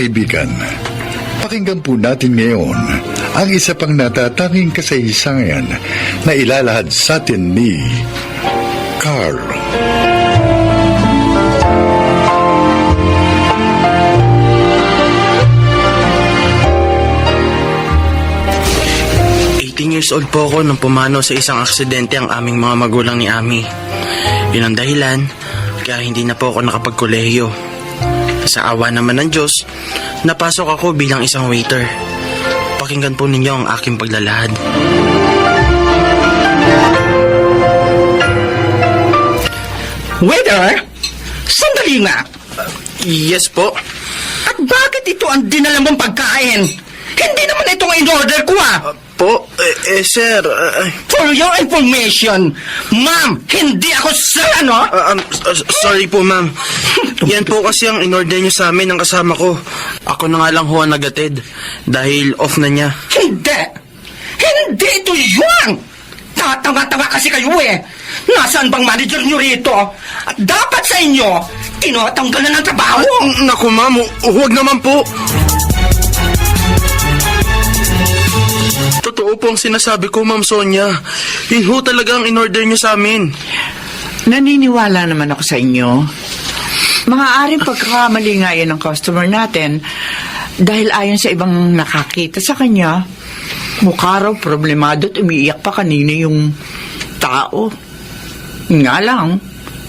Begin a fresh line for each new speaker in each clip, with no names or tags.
kaibigan, pakinggan po natin ngayon ang isa pang natatanging kasaysayan na ilalahad sa atin ni Carl.
Years old po ako nung pumanaw sa isang aksidente ang aming mga magulang ni Ami. Yun ang dahilan kaya hindi na po ako nakapagkolehiyo. Sa awa naman ng Diyos, napasok ako bilang isang waiter. Pakinggan po ninyo ang aking paglalahad.
Waiter, sandali nga.
Yes po.
At bakit ito ang dinala mong pagkain? Hindi naman itong in-order ko
Po, sir.
For your information, ma'am, hindi ako sir, ano?
Sorry po, ma'am. Yan po kasi ang in-order niyo sa amin ng kasama ko. Ako na nga lang ho ang nagatid dahil off na niya.
Hindi! Hindi ito yun! Tatanga-tanga kasi kayo Nasaan bang manager nyo rito? At dapat sa inyo, tinatanggal na ng trabaho!
Naku, ma'am, huwag naman po. Totoo po ang sinasabi ko, Ma'am Sonia. Yun ho talaga ang in-order niyo sa amin.
Naniniwala naman ako sa inyo. Maaaring pagkakamali nga yan ng customer natin dahil ayon sa ibang nakakita sa kanya, mukha raw problemado at umiiyak pa kanina yung tao. Nga lang,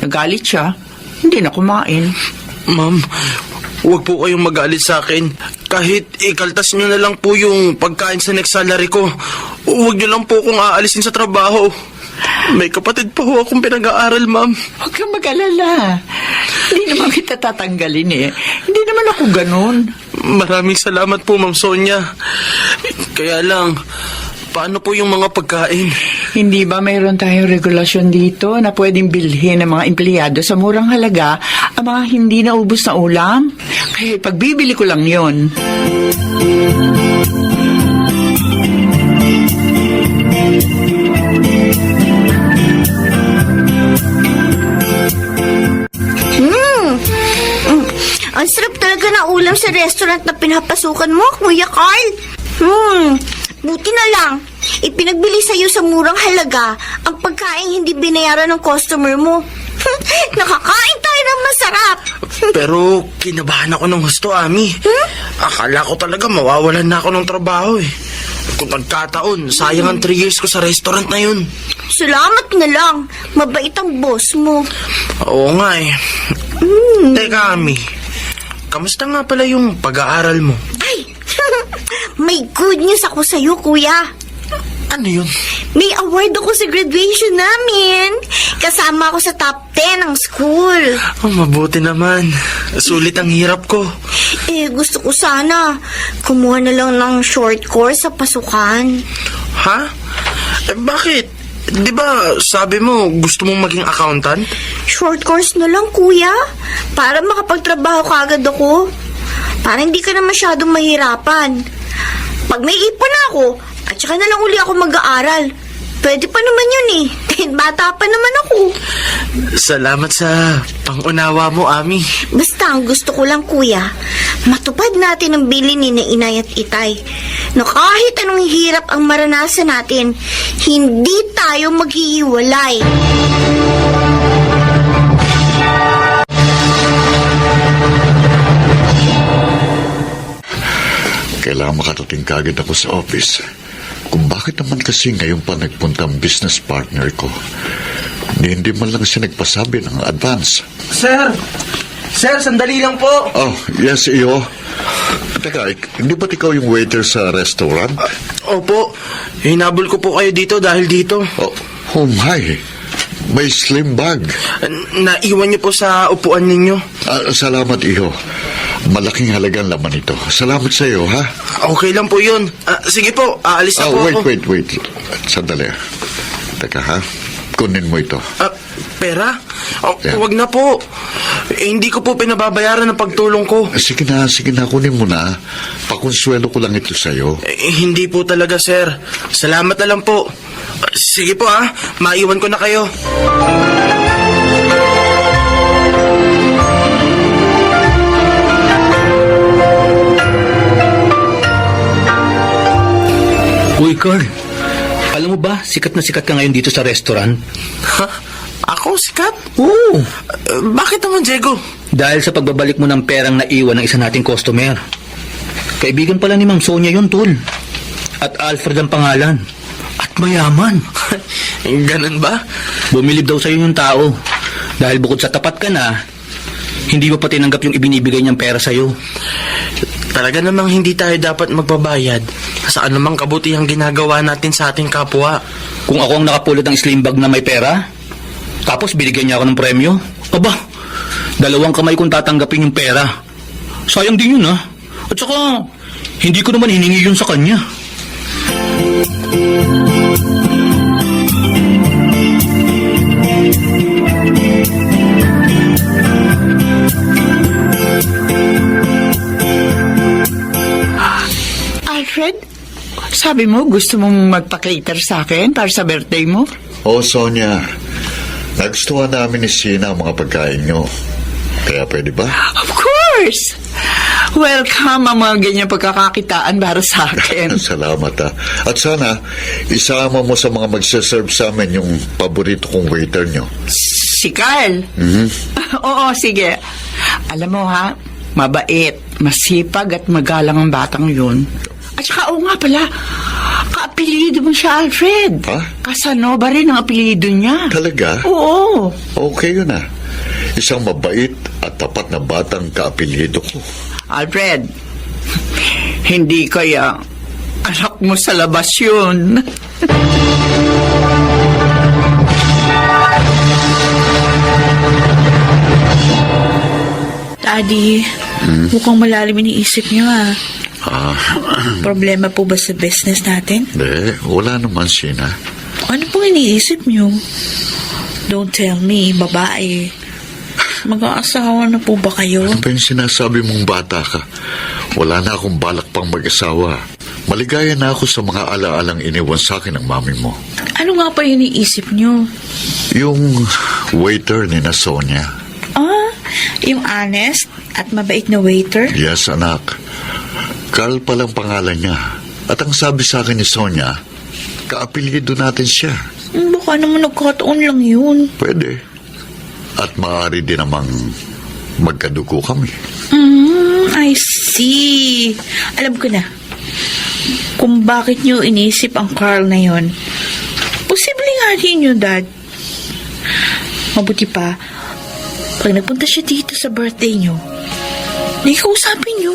nagalit siya, hindi na kumain.
Ma'am, huwag po kayong magalit sa akin. Kahit ikaltas nyo na lang po yung pagkain sa next salary ko, huwag nyo lang po kung aalisin sa trabaho. May kapatid pa ho akong pinag-aaral, ma'am.
Huwag kang mag-alala. Hindi naman kita tatanggalin Hindi naman ako ganun.
Maraming salamat po, Ma'am Sonia. Kaya lang, paano po yung mga pagkain?
Hindi ba mayroon tayong regulasyon dito na pwedeng bilhin ng mga empleyado sa murang halaga ang mga hindi naubos na ulam? Kaya pagbibili ko lang yon.
Ang sarap talaga na ulam sa restaurant na pinapasukan mo, Kuya Carl. Buti na lang. Ipinagbili sa'yo sa murang halaga ang pagkain hindi binayaran ng customer mo. Nakakain tayo ng masarap.
Pero kinabahan ako ng husto, Ami. Akala ko talaga mawawalan na ako ng trabaho Kung nagkataon, sayang ang 3 years ko sa restaurant na yun.
Salamat na lang. Mabait ang boss mo.
Oo nga Teka, Ami. Kamusta nga pala yung pag-aaral mo?
Ay, may good news ako sa'yo, Kuya.
Ano yun?
May award ako sa graduation namin. Kasama ako sa top 10 ng school.
Mabuti naman. Sulit ang hirap ko.
Gusto ko sana kumuha na lang ng short course sa pasukan.
Ha? Bakit? Di ba sabi mo gusto mong maging accountant?
Short course na lang, Kuya. Para makapagtrabaho kaagad ako. Para hindi ka na masyadong mahirapan. Pag may ipon ako, at saka na lang uli ako mag-aaral. Pwede pa naman yun Kahit bata pa naman ako.
Salamat sa pangunawa mo, Ami.
Basta ang gusto ko lang, Kuya, matupad natin ang bilin ni na Inay at Itay. Na kahit anong hirap ang maranasan natin, hindi tayo maghihiwalay.
Kailangan makatating kagad ako sa office. Kung bakit naman kasi ngayon pa nagpunta ang business partner ko. Hindi man lang siya nagpasabi ng advance.
Sir, sandali lang po.
Oh, yes, iyo. Teka, hindi ba't ikaw yung waiter sa restaurant?
Opo, hinabol ko po kayo dito dahil dito.
Oh my. May slim bag.
Naiwan niyo po sa upuan ninyo.
Salamat, iyo. Malaking halagang laman ito. Salamat sa iyo, ha?
Okay lang po yun. Sige po, aalis na po ako.
Wait. Sandali. Teka, ha? Kunin mo ito.
Pera?
Yeah.
Huwag na po. Hindi ko po pinababayaran ng pagtulong ko.
Sige na. Kunin mo na. Pakonsuelo ko lang ito sa'yo.
Hindi po talaga, sir. Salamat na lang po. Sige po, maiwan ko na kayo.
Uy, Carl. Alam mo ba, sikat na sikat ka ngayon dito sa restaurant?
Ha? Ako, sikat?
Oo.
Bakit naman, Diego?
Dahil sa pagbabalik mo ng perang naiwan ng isa nating customer. Kaibigan pala ni Ma'am Sonia yun, tol. At Alfred ang pangalan. At mayaman.
Ganun ba?
Bumilib daw sa'yo yung tao. Dahil bukod sa tapat ka na, hindi mo pa tinanggap yung ibinibigay niyang pera sa'yo.
Talaga namang hindi tayo dapat magbabayad sa anumang kabutihang ginagawa natin sa ating kapwa.
Kung ako ang nakapulot ng slim bag na may pera, tapos binigyan niya ako ng premyo, aba, 2 kamay kong tatanggapin yung pera. Sayang din yun, ha? At saka, hindi ko naman hiningi yun sa kanya.
Alfred, sabi mo gusto mong magpa-cater sa akin para sa birthday mo?
Oh, Sonia, nagustuhan namin ni Sina ang mga pagkain nyo. Kaya pwede ba?
Of course! Welcome ang mga ganyang pagkakakitaan para sa akin.
Salamat ha. At sana, isama mo sa mga magsaserve sa amin yung paborito kong waiter nyo.
Si Carl? Oo, sige. Alam mo ha, mabait, masipag at magalang ang batang yun. At saka, oo nga pala, kaapelido mo siya, Alfred.
Ha?
Casanova rin ang apelido niya.
Talaga?
Oo.
Okay yun ha. Isang mabait at tapat na batang kaapelyido ko.
Alfred, hindi kaya anak mo sa labas yun.
Daddy, mukhang malalim iniisip niyo ah. Problema po ba sa business natin?
Hindi, wala naman, Sina.
Ano pong iniisip niyo? Don't tell me, babae. Mag-aasawa na po ba kayo?
Ano ba yung sinasabi mong bata ka? Wala na akong balak pang mag-asawa. Maligaya na ako sa mga alaalang iniwan sa akin ng mami mo.
Ano nga pa yung iniisip niyo?
Yung waiter ni na Sonia.
Ah, yung honest at mabait na waiter?
Yes, anak. Carl palang pangalan niya. At ang sabi sa akin ni Sonia, kaapelyido natin siya.
Baka naman nagkataon lang yun.
Pwede. At maaari din namang magkadugo kami.
I see. Alam ko na. Kung bakit niyo inisip ang Carl na yon. Posible nga rin yun, Dad. Mabuti pa, pag nagpunta siya dito sa birthday niyo, nakausapin niyo.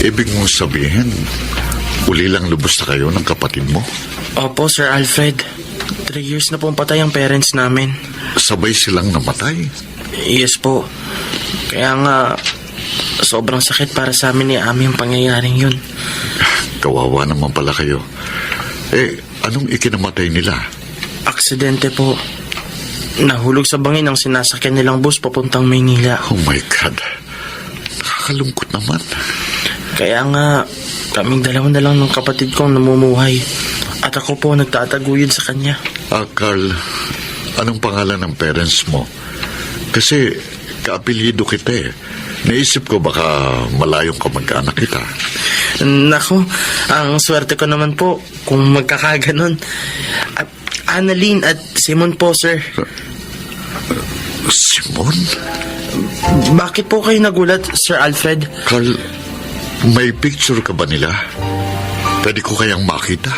Ibig mong sabihin, uli lang lubos na kayo ng kapatid mo?
Opo, Sir Alfred. 3 years na pong patay ang parents namin.
Sabay silang namatay?
Yes po. Kaya nga, sobrang sakit para sa amin ni Ami ang pangyayaring yun.
Kawawa naman pala kayo. Anong ikinamatay nila?
Aksidente po. Nahulog sa bangin ang sinasakyan nilang bus papuntang Maynila.
Oh my God. Nakakalungkot naman.
Kaya nga, kaming 2 na lang ng kapatid kong namumuhay. At ako po nagtataguyod sa kanya.
Carl, anong pangalan ng parents mo? Kasi kaapelyido kita eh. Naisip ko baka malayong kamag-anak kita.
Naku, ang swerte ko naman po kung magkakaganon. Annalyn at Simon po, sir.
Simon?
Bakit po kayo nagulat, Sir Alfred?
Carl, may picture ka ba nila? Pwede ko kayang makita?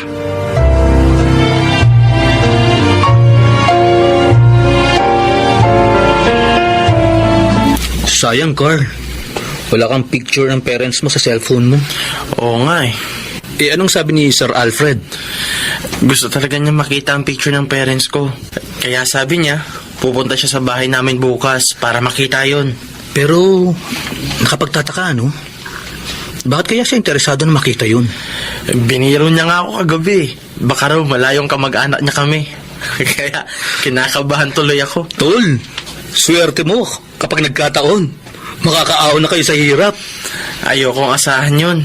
Sayang, Carl. Wala kang picture ng parents mo sa cellphone mo.
Oo nga eh.
Anong sabi ni Sir Alfred?
Gusto talaga niya makita ang picture ng parents ko. Kaya sabi niya, pupunta siya sa bahay namin bukas para makita yon.
Pero, nakapagtataka, no? Bakit kaya siya interesado na makita yun?
Biniro niya nga ako kagabi. Baka raw malayong kamag-anak niya kami. Kaya kinakabahan tuloy ako.
Tol, swerte mo kapag nagkataon. Makakaaon na kayo sa hirap.
Ayokong asahan yun.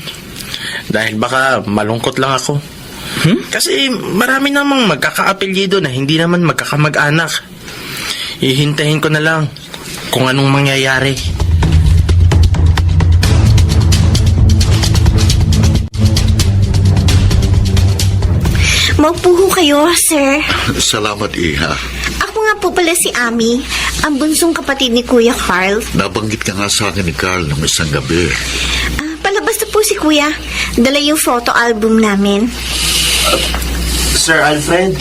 Dahil baka malungkot lang ako. Kasi marami namang magkakaapelyido na hindi naman magkakamag-anak. Ihintayin ko na lang kung anong mangyayari.
Maupo ho kayo, sir.
Salamat, Iha.
Ako nga po pala si Ami, ang bunsong kapatid ni Kuya Carl.
Nabanggit ka nga sa akin ni Carl ng isang gabi.
Palabas na po si Kuya. Dala yung photo album namin.
Sir Alfred,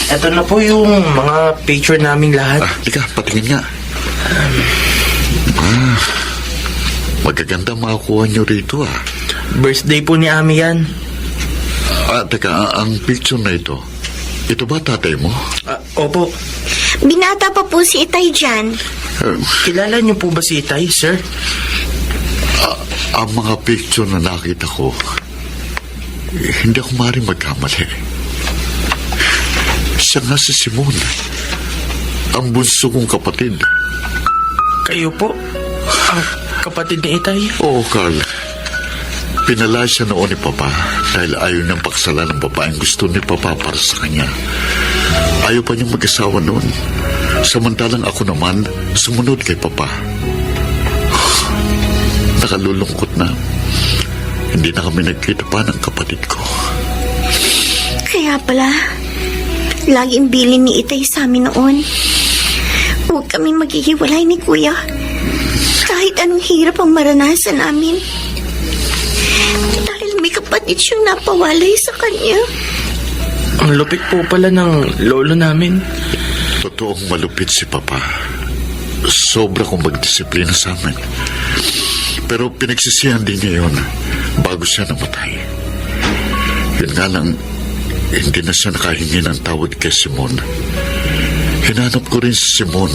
eto na po yung mga picture naming lahat.
Tika, patingin nga. Magaganda makukuha nyo rito,
Birthday po ni Ami yan.
Teka, ang picture na ito ba tatay mo?
Opo.
Binata pa po si Itay dyan.
Kilala niyo po ba si Itay, sir?
Ang mga picture na nakita ko, hindi ako maaaring magkamali. Siya nga si Simon, ang bunso kong kapatid.
Kayo po? Ang kapatid ni Itay?
Oo, Carl. Pinalaya siya noon ni Papa dahil ayaw niyang paksalan ng babaeng gusto ni Papa para sa kanya. Ayaw pa niyang mag-asawa noon. Samantalang ako naman, sumunod kay Papa. Nakalulungkot na. Hindi na kami nagkita pa ng kapatid ko.
Kaya pala, laging bilin ni Itay sa amin noon. Huwag kami maghihiwalay ni Kuya. Kahit anong hirap ang maranasan namin. Dahil may kapatid siyang napawalay sa kanya.
Ang lupit po pala ng lolo namin.
Totoong malupit si Papa. Sobra kong magdisiplina sa amin. Pero pinagsisihan din niya yun bago siya namatay. Yun nga lang, hindi na siya nakahingi ng tawad kay Simon. Hinanap ko rin si Simon.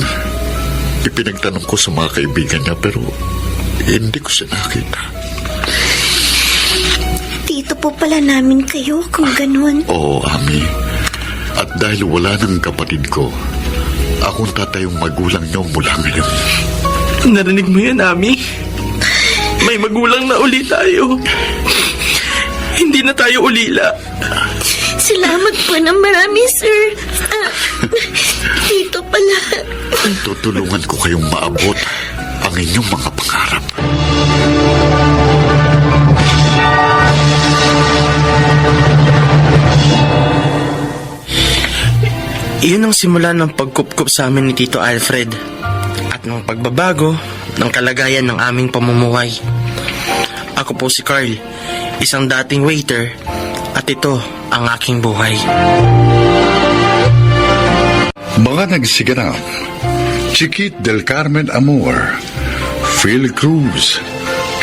Ipinagtanong ko sa mga kaibigan niya pero hindi ko siya nakita.
Tito po pala namin kayo kung ganun.
Oo, Ami. At dahil wala ng kapatid ko, akong tatayong magulang niyo mula ngayon.
Narinig mo yan, Ami? May magulang na uli tayo. Hindi na tayo ulila.
Salamat po ng marami, sir. Tito pala.
Tutulungan ko kayong maabot ang inyong mga pangarap.
Iyon ang simula ng pagkupkup sa amin ni Tito Alfred at ng pagbabago ng kalagayan ng aming pamumuhay. Ako po si Carl, isang dating waiter, at ito ang aking buhay.
Mga nagsiganap: Chiquit del Carmen Amor, Phil Cruz,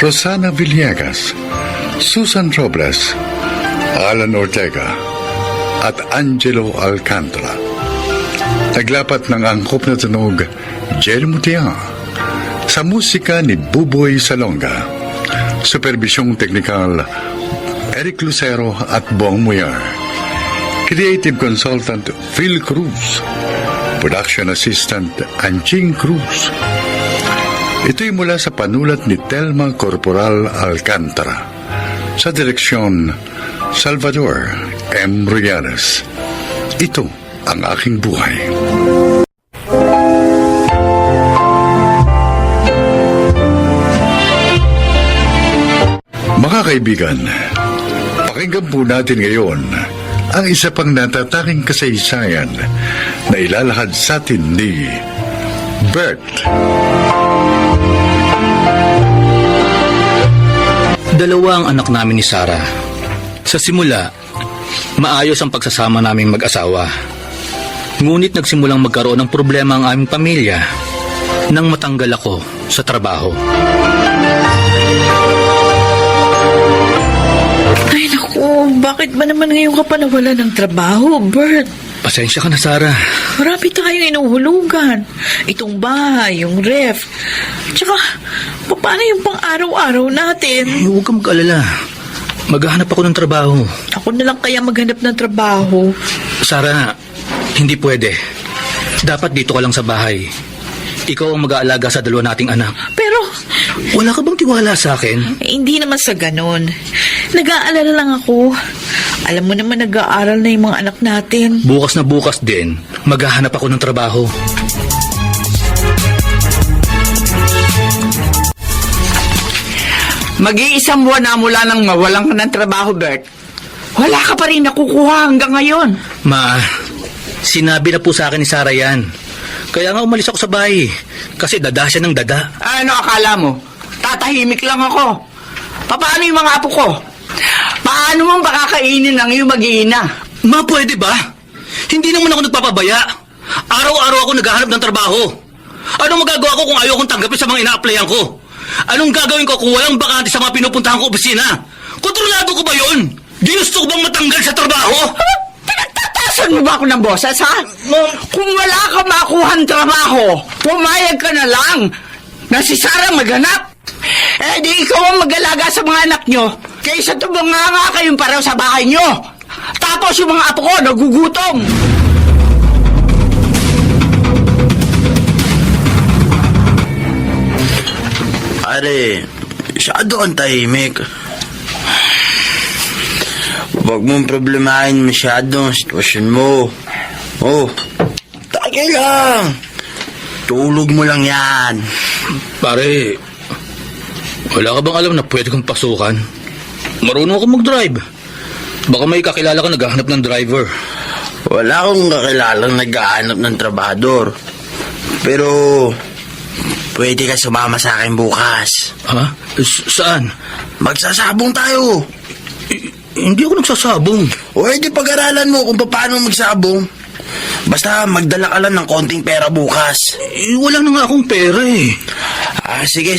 Rosana Villegas, Susan Robles, Alan Ortega, at Angelo Alcantara. Naglapat ng angkop na tunog, Jerry Mutia. Sa musika ni Buboy Salonga. Supervisyong teknikal, Eric Lucero at Bong Muyar. Creative Consultant, Phil Cruz. Production Assistant, Anching Cruz. Ito'y mula sa panulat ni Telma Corporal Alcantara. Sa direksyon, Salvador M. Ruyanes. Ito ang aking buhay. Mga kaibigan, pakinggan po natin ngayon ang isa pang natatanging kasaysayan na ilalahad sa atin ni Bert.
Dalawa ang anak namin ni Sarah. Sa simula, maayos ang pagsasama naming mag-asawa. Ngunit nagsimulang magkaroon ng problema ang aming pamilya nang matanggal ako sa trabaho.
Ay naku, bakit ba naman ngayon ka pa nawala ng trabaho, Bert?
Pasensya ka na, Sarah.
Marami tayong inuhulugan. Itong bahay, yung ref. Tsaka, paano yung pang-araw-araw natin?
Huwag kang mag-alala. Maghahanap ako ng trabaho.
Ako na lang kaya maghanap ng trabaho.
Sarah, hindi pwede. Dapat dito ka lang sa bahay. Ikaw ang mag-aalaga sa dalawa nating anak.
Pero,
Wala ka bang tiwala sa akin?
hindi naman sa ganon. Nag-aalala lang ako. Alam mo naman nag-aaral na yung mga anak natin.
Bukas na bukas din, maghahanap ako ng trabaho.
Mag-iisang buwan na mula nang mawalan ka ng trabaho, Bert. Wala ka pa rin nakukuha hanggang ngayon.
Ma, sinabi na po sa akin ni Sarah yan. Kaya nga umalis ako sa bahay. Kasi dada siya ng dada.
Ano akala mo? Tatahimik lang ako. Paano yung mga apo ko? Paano mo makakainin ng iyong mag-iina?
Ma, pwede ba? Hindi naman ako nagpapabaya. Araw-araw ako naghahanap ng trabaho. Anong magagawa ko kung ayaw kong tanggapin sa mga ina-applyan ko? Anong gagawin ko kung walang bakante sa mga pinupuntahan ko opisina? Kontrolado ko ba yun? Ginusto ko bang matanggal sa trabaho?
Pinagtatasan mo ba ako ng boses, ha? Kung wala ka makuhang trabaho, pumayag ka na lang na si Sarah maghanap. Eh di ikaw ang mag-alaga sa mga anak nyo kaysa tumanganga kayong pareho sa bahay nyo. Tapos yung mga apo ko nagugutom.
Pare, masyado kang tahimik. Huwag mong problemahin masyado ang sitwasyon mo. Oh, tagay lang. Tulog mo lang yan.
Pare, wala ka bang alam na pwede kong pasukan? Marunong ako mag-drive. Baka may kakilala ka naghahanap ng driver.
Wala akong kakilalang naghahanap ng trabador. Pero, pwede ka sumama sa akin bukas.
Ha? Saan?
Magsasabong tayo.
Hindi ako nagsasabong.
O edi pag-aralan mo kung paano magsabong. Basta magdala ka lang ng konting pera bukas.
Wala na nga akong pera eh.
Sige.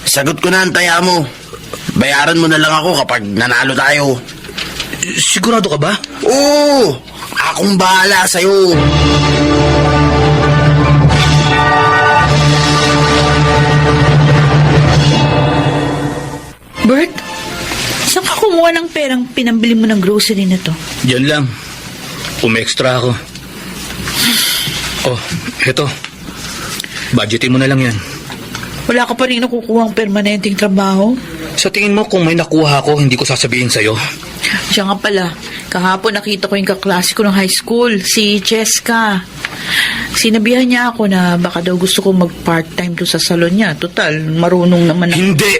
Sagot ko na ang taya mo. Bayaran mo na lang ako kapag nanalo tayo.
Sigurado ka ba?
Oo! Akong bahala sa'yo.
Bert, saan ka kumuha ng perang pinambili mo ng grocery na to?
Yan lang. Umextra ako. Oh, eto. Budgetin mo na lang yan.
Wala ka pa rin nakukuha ang permanenteng trabaho?
Sa tingin mo kung may nakuha ako, hindi ko sasabihin sa'yo.
Siya nga pala, kahapon nakita ko yung kaklase ko ng high school, si Cheska. Sinabihan niya ako na baka daw gusto ko mag-part-time doon sa salon niya. Total, marunong naman ako.
Hindi!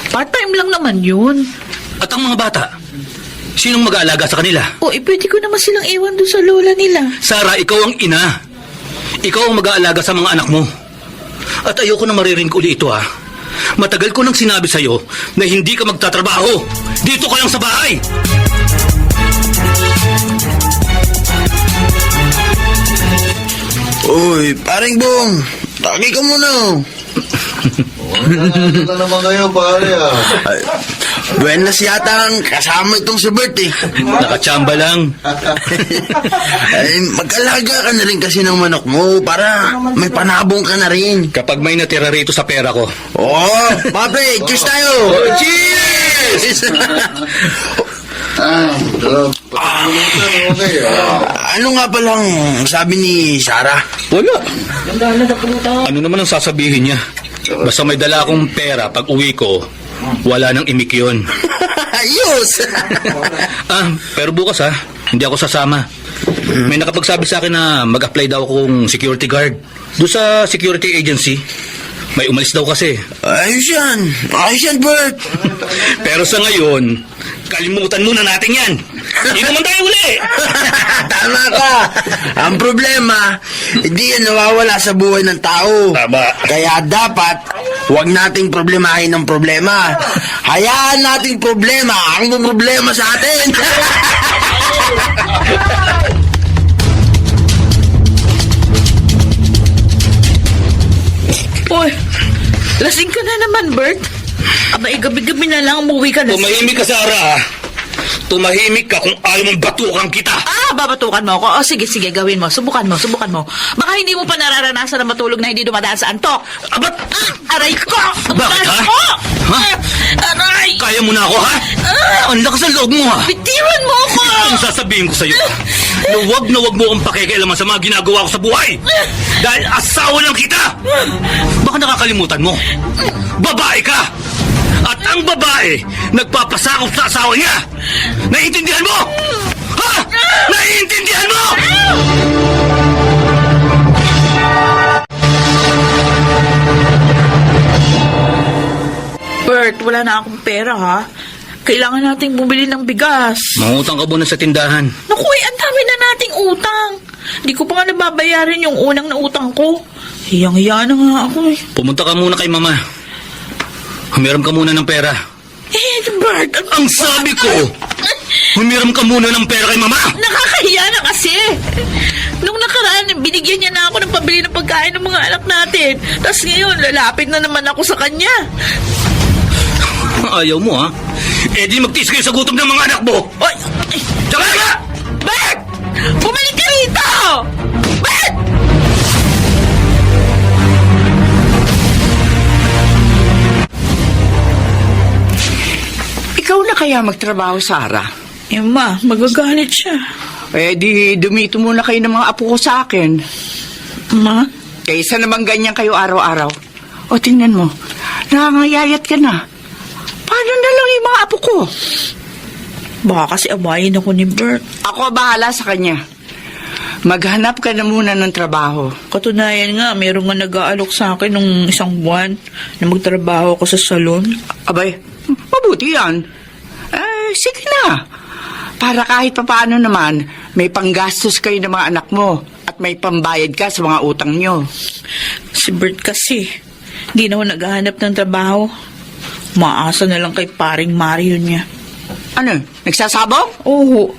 Part-time lang naman yun.
At ang mga bata, sinong mag-aalaga sa kanila?
O, pwede ko naman silang iwan doon sa lola nila.
Sarah, ikaw ang ina. Ikaw ang mag-aalaga sa mga anak mo. At ayoko na maririnig uli ito, ha. Matagal ko nang sinabi sa'yo na hindi ka magtatrabaho. Dito ka lang sa bahay.
Uy, paring Bong. Taki ka muna.
Ano naman kayo, pare,
Ay, buenas yata ang kasama itong si Bert eh.
Nakachamba lang.
Ay, mag-alaga ka na rin kasi ng manok mo para may panabong ka na rin.
Kapag may natira rito sa pera ko.
Oo, pape, cheers tayo! Cheers!
Okay,
Ano nga palang sabi ni Sarah?
Wala. Ano naman ang sasabihin niya? Basta may dala akong pera pag uwi ko, wala nang imik yun.
Ayos!
Pero bukas hindi ako sasama. May nakapagsabi sa akin na mag-apply daw akong security guard. Doon sa security agency. May umalis daw kasi.
Ayos yan, Bert.
Pero sa ngayon, kalimutan muna natin yan. Hindi naman tayo uli.
Tama ka. Ang problema, hindi yan nawawala sa buhay ng tao.
Tama.
Kaya dapat, huwag nating problemahin ang problema. Hayaan nating problema ang problema sa atin.
Uy, lasing ka na naman, Bert. Aba, gabi-gabi na lang umuwi ka na.
Tumahimik ka, Sarah. Tumahimik ka kung ayaw mong batukan kita.
Babatukan mo ako. O, sige, gawin mo. Subukan mo. Baka hindi mo pa nararanasan na matulog na hindi dumadaan sa antok.
Abat!
Aray ko!
Bakit, ha?
Ko!
Ha?
Aray!
Kaya mo na ako, ha? Ang lakas ng loob mo, ha?
Bitiwan mo ako!
Ang sasabihin ko sa'yo, na huwag mo akong pakikialaman sa mga ginagawa ko sa buhay. Dahil asawa lang kita. Baka nakakalimutan mo. Babae ka. At ang babae, nagpapasakop sa asawa niya. Naiintindihan mo? Ha? Naiintindihan mo?
Bert, wala na akong pera, ha? Kailangan nating bumili ng bigas.
Mangutang ka muna sa tindahan.
Naku, ang dami na nating utang. Di ko pa nga nababayaran yung unang na utang ko. Hiyang-hiya na nga ako eh.
Pumunta ka muna kay mama. Humiram ka muna ng pera.
Edward,
Ang sabi ko, humiram ka muna ng pera kay mama.
nakakahiya na kasi. Nung nakaraan, binigyan niya na ako ng pabili ng pagkain ng mga anak natin. Tapos ngayon, lalapit na naman ako sa kanya.
Ayaw mo, ha? Eh di magtiis kayo sa gutom ng mga anak mo.
Ay!
Tsaka ka!
Bert! Bumalik ka rito! Bert!
Ikaw na kaya magtrabaho, Sarah?
Eh, ma, magagalit siya.
Eh di dumito muna kayo ng mga apo ko sa akin.
Ma?
Kaysa naman ganyan kayo araw-araw. O tingnan mo, nakangayayat ka na. Paano na lang yung mga apo ko?
Baka kasi awayin ako ni Bert.
Ako bahala sa kanya. Maghanap ka na muna ng trabaho.
Katunayan nga, meron nga nag-aalok sa akin nung isang buwan na magtrabaho ako sa salon.
Abay, mabuti yan. Eh, sige na. Para kahit papaano naman, may panggastos kayo ng mga anak mo at may pambayad ka sa mga utang nyo.
Si Bert kasi, di na ako naghahanap ng trabaho. Maasa na lang kay paring Mario niya.
Ano, nagsasabong?
Oo.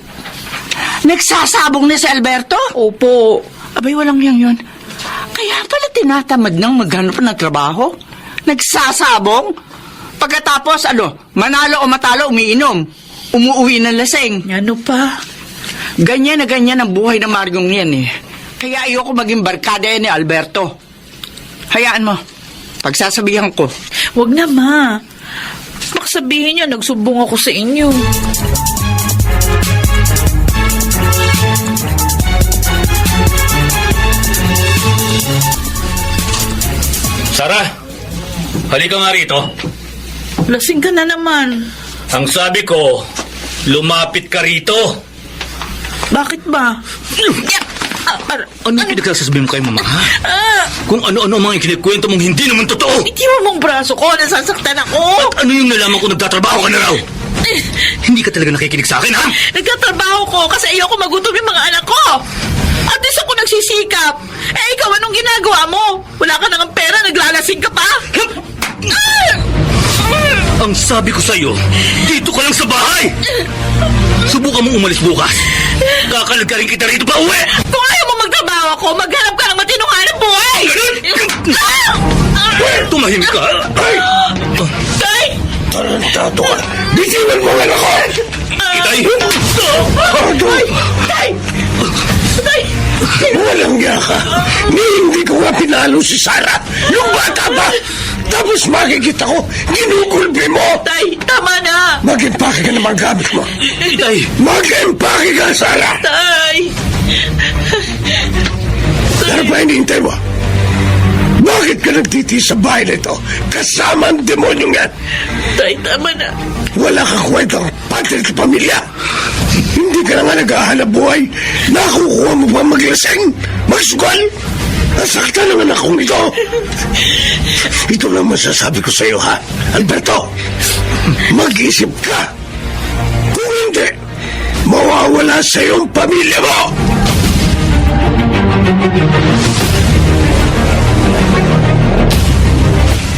Nagsasabong na si Alberto?
Opo.
Abay, walang yang yun. Kaya pala tinatamad nang maghanap ng trabaho? Nagsasabong? Pagkatapos, manalo o matalo, umiinom. Umuuwi ng lasing.
Ano pa?
Ganyan na ganyan ang buhay ng Maryong yan eh. Kaya ayoko maging barkada yan ni Alberto. Hayaan mo. Pagsasabihan ko.
Wag na, ma. Baka sabihin niya, nagsumbong ako sa inyo.
Sarah, halika nga rito.
Lasing ka na naman.
Ang sabi ko, lumapit ka rito.
Bakit ba?
Ano yung pinagsasabihin mo kay mama, ha?
Ah,
Kung ano-ano ang mga kinikwento mong hindi naman totoo.
itiwan mong braso ko, nasasaktan ako.
At ano yung nalaman ko nagtatrabaho ka na raw? Hindi ka talaga nakikinig sa akin, ha?
Nagtatrabaho ko kasi ayoko magutom yung mga anak ko. At least ako nagsisikap. Eh, ikaw anong ginagawa mo? Wala ka nang pera, naglalasing ka pa?
Ang sabi ko sa'yo, dito ka lang sa bahay. Subukan mong umalis bukas. Kakalagarin kita rito pa uwi.
Kung ayaw mo magtrabaho ako, maghanap ka ng matinong hanap buhay.
Tumahimik ka.
Tay!
Tarantado ka. Bitiwan mo nga ako. Itay!
Tay! Tay!
Walang niya ka. Hindi ko nga pinalo si Sarah. Yung bata ba? Tapos makikita ko, ginugulpi mo.
Tay, tama na!
Mag-impake ka naman gamit mo.
Itay!
Mag-impake ka, Sarah.
Tay!
Ano ba hinihintay mo? Bakit ka nagtitiis sa bahay na ito? Kasama ang demonyong yan.
Tay, tama na.
Wala kang kwentang patil sa pamilya. Hindi ka na nga naghahanap buhay. Nakukuha mo ba maglasing? Magsugal? Nasaktan ang anak kong ito. Ito lang masasabi ko sa iyo, ha? Alberto, mag-isip ka. Kung hindi, mawawala sa iyong pamilya mo.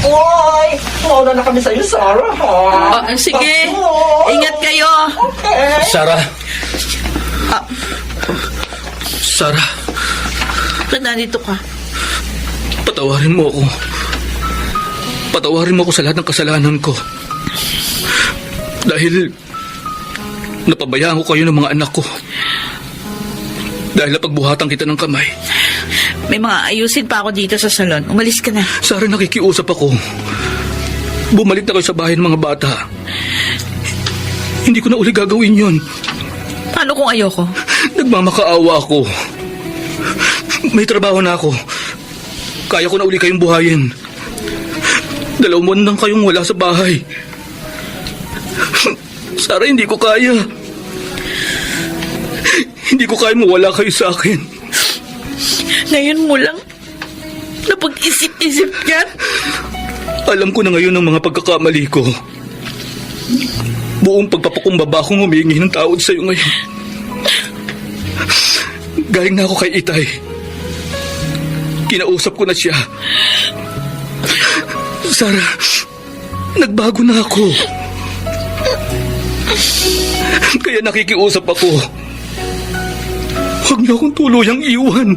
Oy! Mauna na kami sa'yo, Sarah, ha?
Sige, ingat kayo.
Sarah. Sarah,
Ba't nandito ka?
patawarin mo ako. Patawarin mo ako sa lahat ng kasalanan ko. Dahil napabayaan ko kayo ng mga anak ko. Dahil napagbuhatan kita ng kamay.
May mga ayusin pa ako dito sa salon. Umalis ka na.
Sarah, nakikiusap ako. Bumalik na kayo sa bahay ng mga bata. Hindi ko na uli gagawin yun.
Paano kung ayoko?
Nagmamakaawa ako. May trabaho na ako. Kaya ko na uli kayong buhayin. 2 buwan lang kayong wala sa bahay. Sarah, hindi ko kaya. Hindi ko kaya mawala kayo sa akin.
Ngayon mo lang napag-isip-isip yan.
Alam ko na ngayon ang mga pagkakamali ko. Buong pagpapakumbaba akong humingi ng tawad sa iyo ngayon. Galing na ako kay Itay. Kinausap ko na siya. Sarah, nagbago na ako. Kaya nakikiusap ako. Huwag niyo akong tuluyang iwan.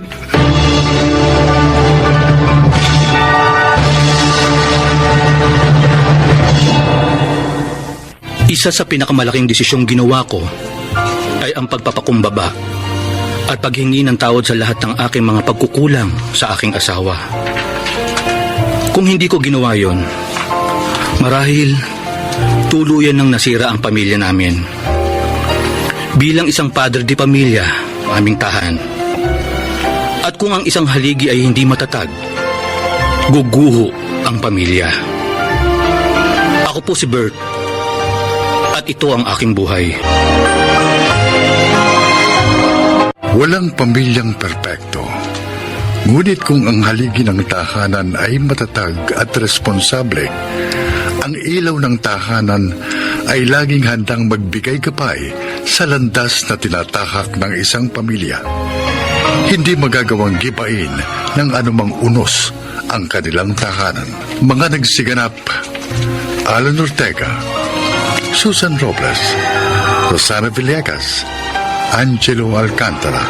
Isa sa pinakamalaking desisyong ginawa ko ay ang pagpapakumbaba at paghingi ng tawad sa lahat ng aking mga pagkukulang sa aking asawa. Kung hindi ko ginawa yon, marahil tuluyan nang nasira ang pamilya namin. Bilang isang padre de pamilya, aming tahan. At kung ang isang haligi ay hindi matatag, guguho ang pamilya. Ako po si Bert. At ito ang aking buhay.
Walang pamilyang perpekto. Ngunit kung ang haligi ng tahanan ay matatag at responsable, ang ilaw ng tahanan ay laging handang magbigay gabay sa landas na tinatahak ng isang pamilya. Hindi magagawang gibain ng anumang unos ang kanilang tahanan. Mga nagsiganap: Alan Ortega, Susan Robles, Rosana Villegas, Angelo Alcantara,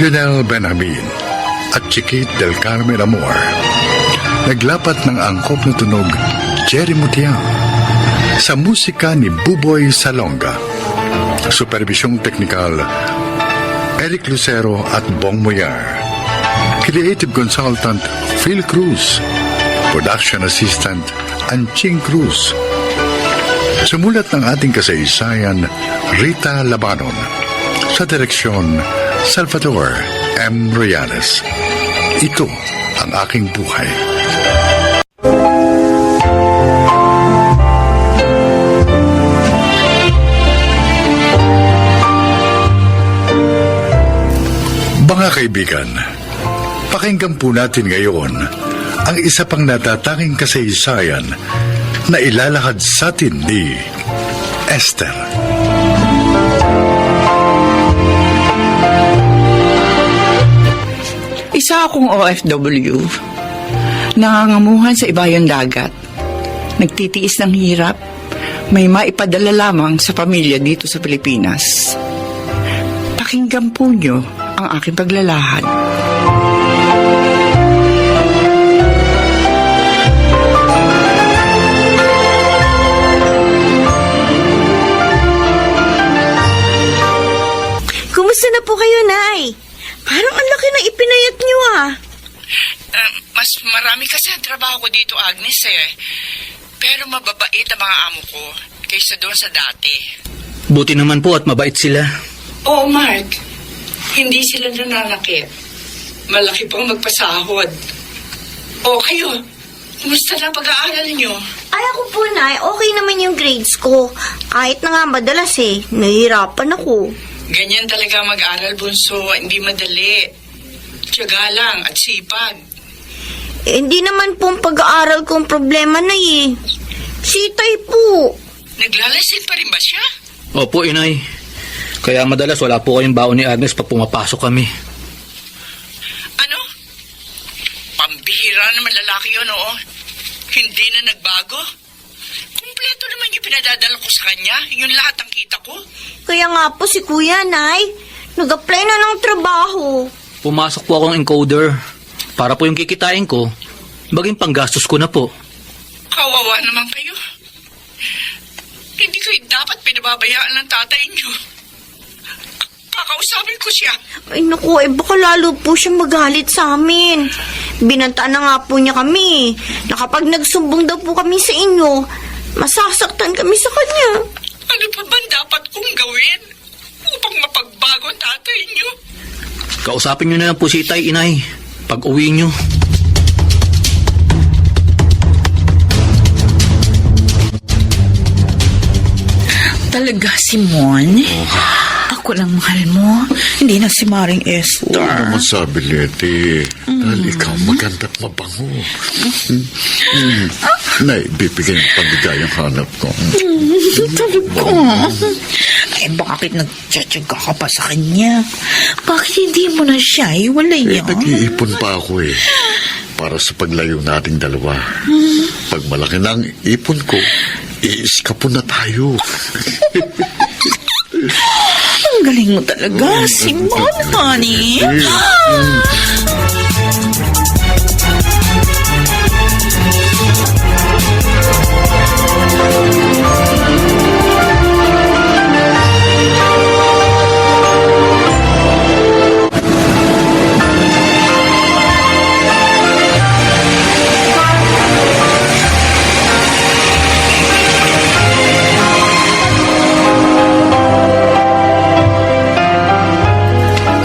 Lionel Benjamin, at Chiquit del Carmen Amor. Naglapat ng angkop na tunog, Jerry Mutiang. Sa musika ni Buboy Salonga. Supervisyong teknikal, Eric Lucero at Bong Moyar. Creative Consultant, Phil Cruz. Production Assistant, Anching Cruz. Sumulat ng ating kasaysayan, Rita Labanon. Sa direksyon, Salvador M. Royales. Ito ang aking buhay. Mga kaibigan, pakinggan po natin ngayon ang isa pang natatanging kasaysayan na ilalahad sa atin ni Esther.
Isa akong OFW. Nangangamuhan sa ibayong dagat. Nagtitiis ng hirap. May maipadala lamang sa pamilya dito sa Pilipinas. Pakinggan po nyo ang aking paglalahad.
Kumusta na po kayo, Nay? Parang ang laki na ipinayat niyo, ah.
Mas marami kasi ang trabaho ko dito, Agnes, eh. Pero mababait ang mga amo ko kaysa doon sa dati.
Buti naman po at mabait sila.
Oo, Mark. Hindi sila nananakit. Malaki pang magpasahod. O kayo, kumusta na pag-aaral niyo?
Ay, ako po, Nay, okay naman yung grades ko. Kahit na nga madalas nahihirapan ako.
Ganyan talaga mag-aral, bunso. Hindi madali. Tiyaga lang at sipag.
Hindi naman po ang pag-aaral ko ang problema, Nay, eh. Sitay po.
Naglalasin pa rin ba siya?
Opo, inay. Kaya madalas wala po kayong baon ni Agnes pag pumapasok kami.
Ano? Pambihira naman lalaki yun, oo. Hindi na nagbago. Kompleto naman yung pinadadala ko sa kanya. Yun lahat ang kita ko.
Kaya nga po si Kuya, Nay, nag-apply na ng trabaho.
Pumasok po akong encoder. Para po yung kikitain ko, baging panggastos ko na po.
Kawawa naman kayo. Hindi kayo dapat pinababayaan ng tatay niyo. Kakausapin ko siya.
Ay naku, baka lalo po siya magalit sa amin. Binantaan na nga po niya kami na kapag nagsumbong daw po kami sa inyo, masasaktan kami sa kanya.
Ano pa ba dapat kong gawin upang mapagbago ang tatay niyo?
Kausapin nyo na lang po si Itay, inay. Pag uwi nyo.
Talaga, Simon? Ako lang mahal mo. Hindi na si Maring Esther.
Oo naman sabi, Leti. Dahil ikaw maganda at mabango. Naibibigay ang paligayang hanap ko.
Talaga. Ay, bakit nagtsatsaga ka pa sa kanya? Bakit hindi mo na siya iwalay yan?
Nag-iipon pa ako para sa paglayo nating dalawa. Pag malaki na ang ipon ko, iiskapon na tayo.
Ang galing mo talaga, Simon, honey.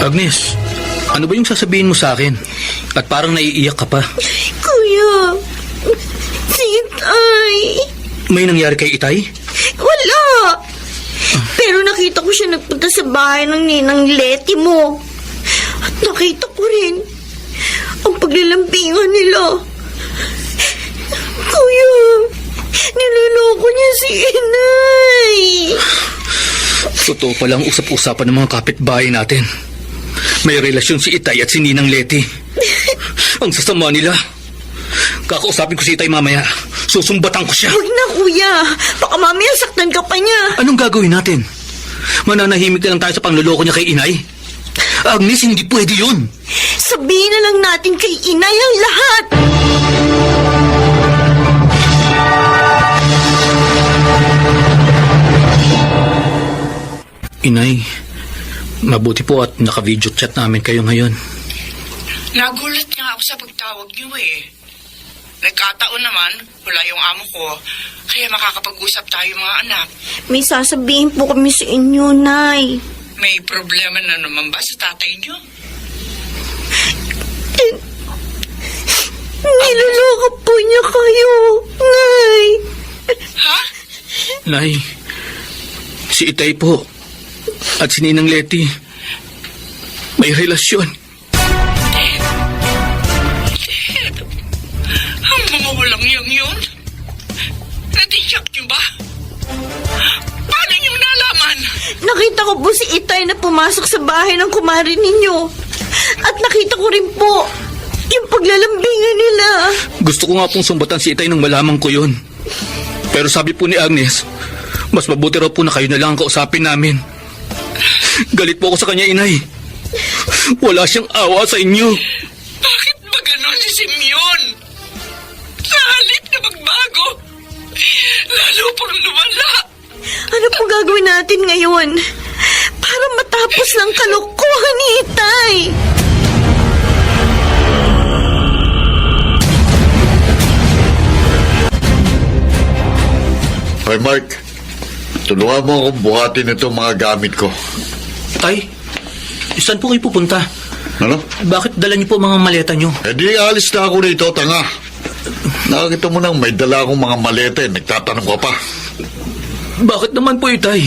Agnes, ano ba yung sasabihin mo sa akin? At parang naiiyak ka pa.
Kuya, si Itay.
May nangyari kay Itay?
Wala. Pero nakita ko siya nagpunta sa bahay ng ninang Leti mo. At nakita ko rin ang paglalambingan nila. Kuya, niloloko niya si Inay.
Totoo palang usap-usapan ng mga kapitbahay natin. May relasyon si Itay at si Ninang Leti. Ang sasama nila. Kakausapin ko si Itay mamaya. Susumbatan ko siya.
Huwag na, kuya. Baka mamaya saktan ka pa niya.
Anong gagawin natin? Mananahimik na lang tayo sa panluloko niya kay Inay? Agnes, hindi pwede yun.
Sabihin na lang natin kay Inay ang lahat.
Inay, mabuti po at naka-video chat namin kayo ngayon.
Nagulat nga ako sa pagtawag niyo Nagkataon naman, wala yung amo ko, kaya makakapag-usap tayo mga anak.
May sasabihin po kami sa inyo, Nay.
May problema na naman ba sa tatay niyo?
Niloloko po niya kayo, Nay.
Ha?
Nay, si Itay po at si Ninang Leti may relasyon.
Ang mga walang yun? Natiyak niyo ba? Paano niyo nalaman?
Nakita ko po si Itay na pumasok sa bahay ng kumari ninyo. At nakita ko rin po yung paglalambingan nila.
Gusto ko nga pong sumbatan si Itay nang malaman ko yun. Pero sabi po ni Agnes, mas mabuti raw po na kayo na lang ang kausapin namin. Galit po ako sa kanya, Inay. Wala siyang awa sa inyo.
Bakit ba ganon si Simeon? Sa halip na magbago, lalo pang lumala.
Ano po gagawin natin ngayon? Para matapos ng kalokohan ni Itay.
Hoy, Mark. Tulungan mo akong buhatin itong mga gamit ko.
Tay, saan po kayo pupunta?
Ano?
Bakit dala niyo po mga maleta niyo?
Di alis na ako rito, tanga. Nakakita mo nang may dala akong mga maleta nagtatanong ka pa.
Bakit naman po, Itay?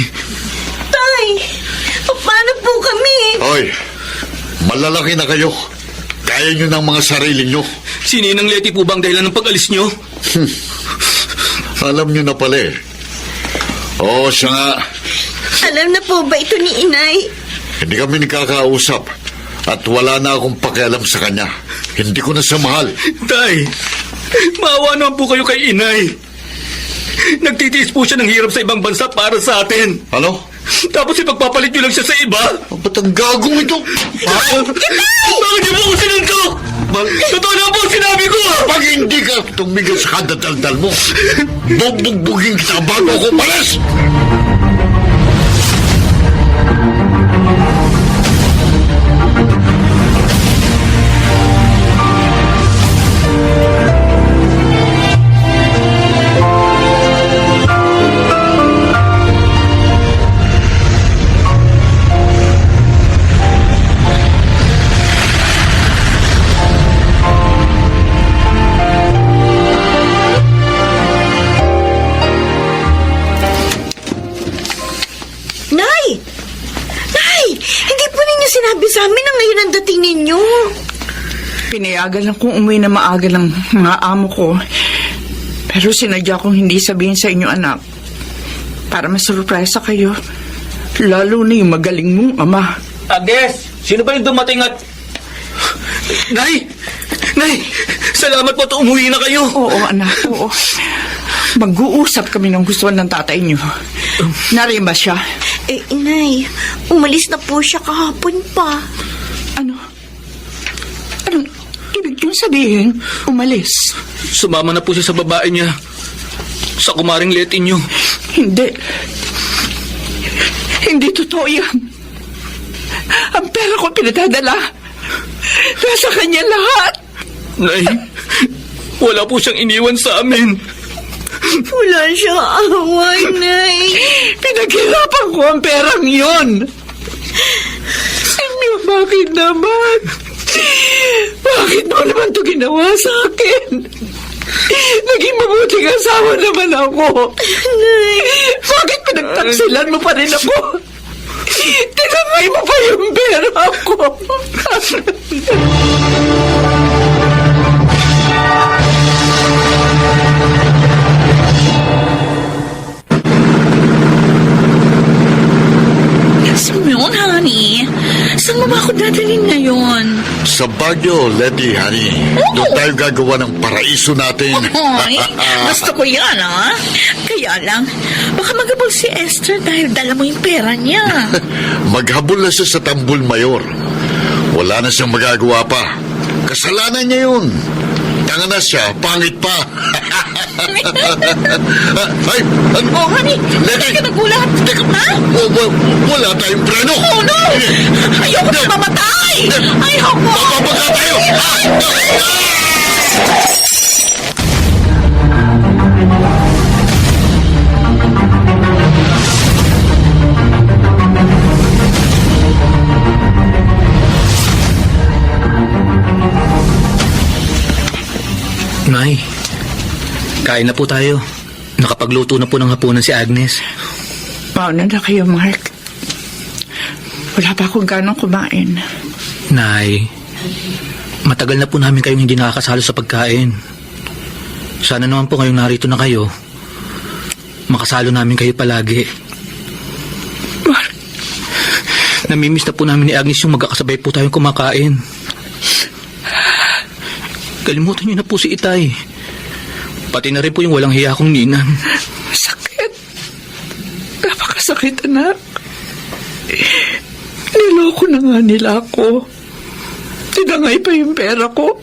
Tay, paano po kami?
Hoy, malalaki na kayo. Kaya nyo ng mga sarili nyo.
Si Ninang Leti po bang dahilan ng pag-alis niyo?
Alam nyo na pala Oo, siya nga.
Alam na po ba ito ni Inay?
Hindi kami nakakausap. At wala na akong pakialam sa kanya. Hindi ko na siya mahal.
Tay, maawa naman po kayo kay Inay. Nagtitiis po siya ng hirap sa ibang bansa para sa atin.
Ano?
Tapos ipagpapalit niyo lang siya sa iba.
Ba't ang gagong ito?
Bakit niyo po ako sinuntok? Totoo na po ang sinabi ko.
Pag hindi ka tumigil sa kadadaldal mo, bubugbugin kita bago ako malas!
Sa amin na ngayon ang dating ninyo.
Pinayagan lang kung umuwi na maaga ng mga amo ko. Pero sinadya kong hindi sabihin sa inyo, anak. Para masurpresa kayo. Lalo na yung magaling mong ama.
Agnes, sino ba yung dumating at... Nay! Nay! Salamat po at umuwi na kayo.
Oo, anak, oo. Mag-uusap kami ng gusto ng tatay niyo. Nariyan ba siya?
Inay, umalis na po siya kahapon pa.
Ano? Anong ibig niyong sabihin? Umalis?
Sumama na po siya sa babae niya. Sa kumaring Letty niyo.
Hindi. Hindi totoo yan. Ang pera ko pinadadala. Nasa kanya lahat.
Nay, wala po siyang iniwan sa amin.
Wala siyang away, Nay.
Pinaghirapan ko ang perang yon. Simyo, bakit naman? Bakit mo naman ito ginawa sa akin? Naging mabuting asawa naman ako.
Nay.
Bakit pinagtaksilan mo pa rin ako? Tinangay mo pa yung pera ko.
Simeon, honey. Saan mo ba ako dadalhin ngayon?
Sa Baguio, Letty, honey. Doon tayo gagawa ng paraiso natin.
Ay, gusto ko yan, ha? Kaya lang, baka magabol si Esther dahil dala mo yung pera niya.
Maghabol na siya sa Tambul Mayor. Wala na siyang magagawa pa. Kasalanan niya yun. Tanga na siya, pangit pa. Ay, ano?
Oh, honey,
Letty!
hindi ka nagulat.
Teka,
Ha?
wala tayong preno.
Oh, no! Ayoko na mamatay! Ayoko!
Mapapaga tayo!
Nay, kain na po tayo. Nakapagluto na po ng hapunan si Agnes.
Mauna na kayo, Mark. Wala pa akong ganong kumain.
Nay, matagal na po namin kayong hindi nakakasalo sa pagkain. Sana naman po ngayong narito na kayo, makasalo namin kayo palagi.
Mark,
Namimiss na po namin ni Agnes yung magkakasabay po tayong kumakain. Kalimutan niyo na po si Itay. Pati na rin po yung walang hiya kong ninang.
sakit. Napakasakit, anak. Niloko na nga nila ako. Tinangay pa yung pera ko.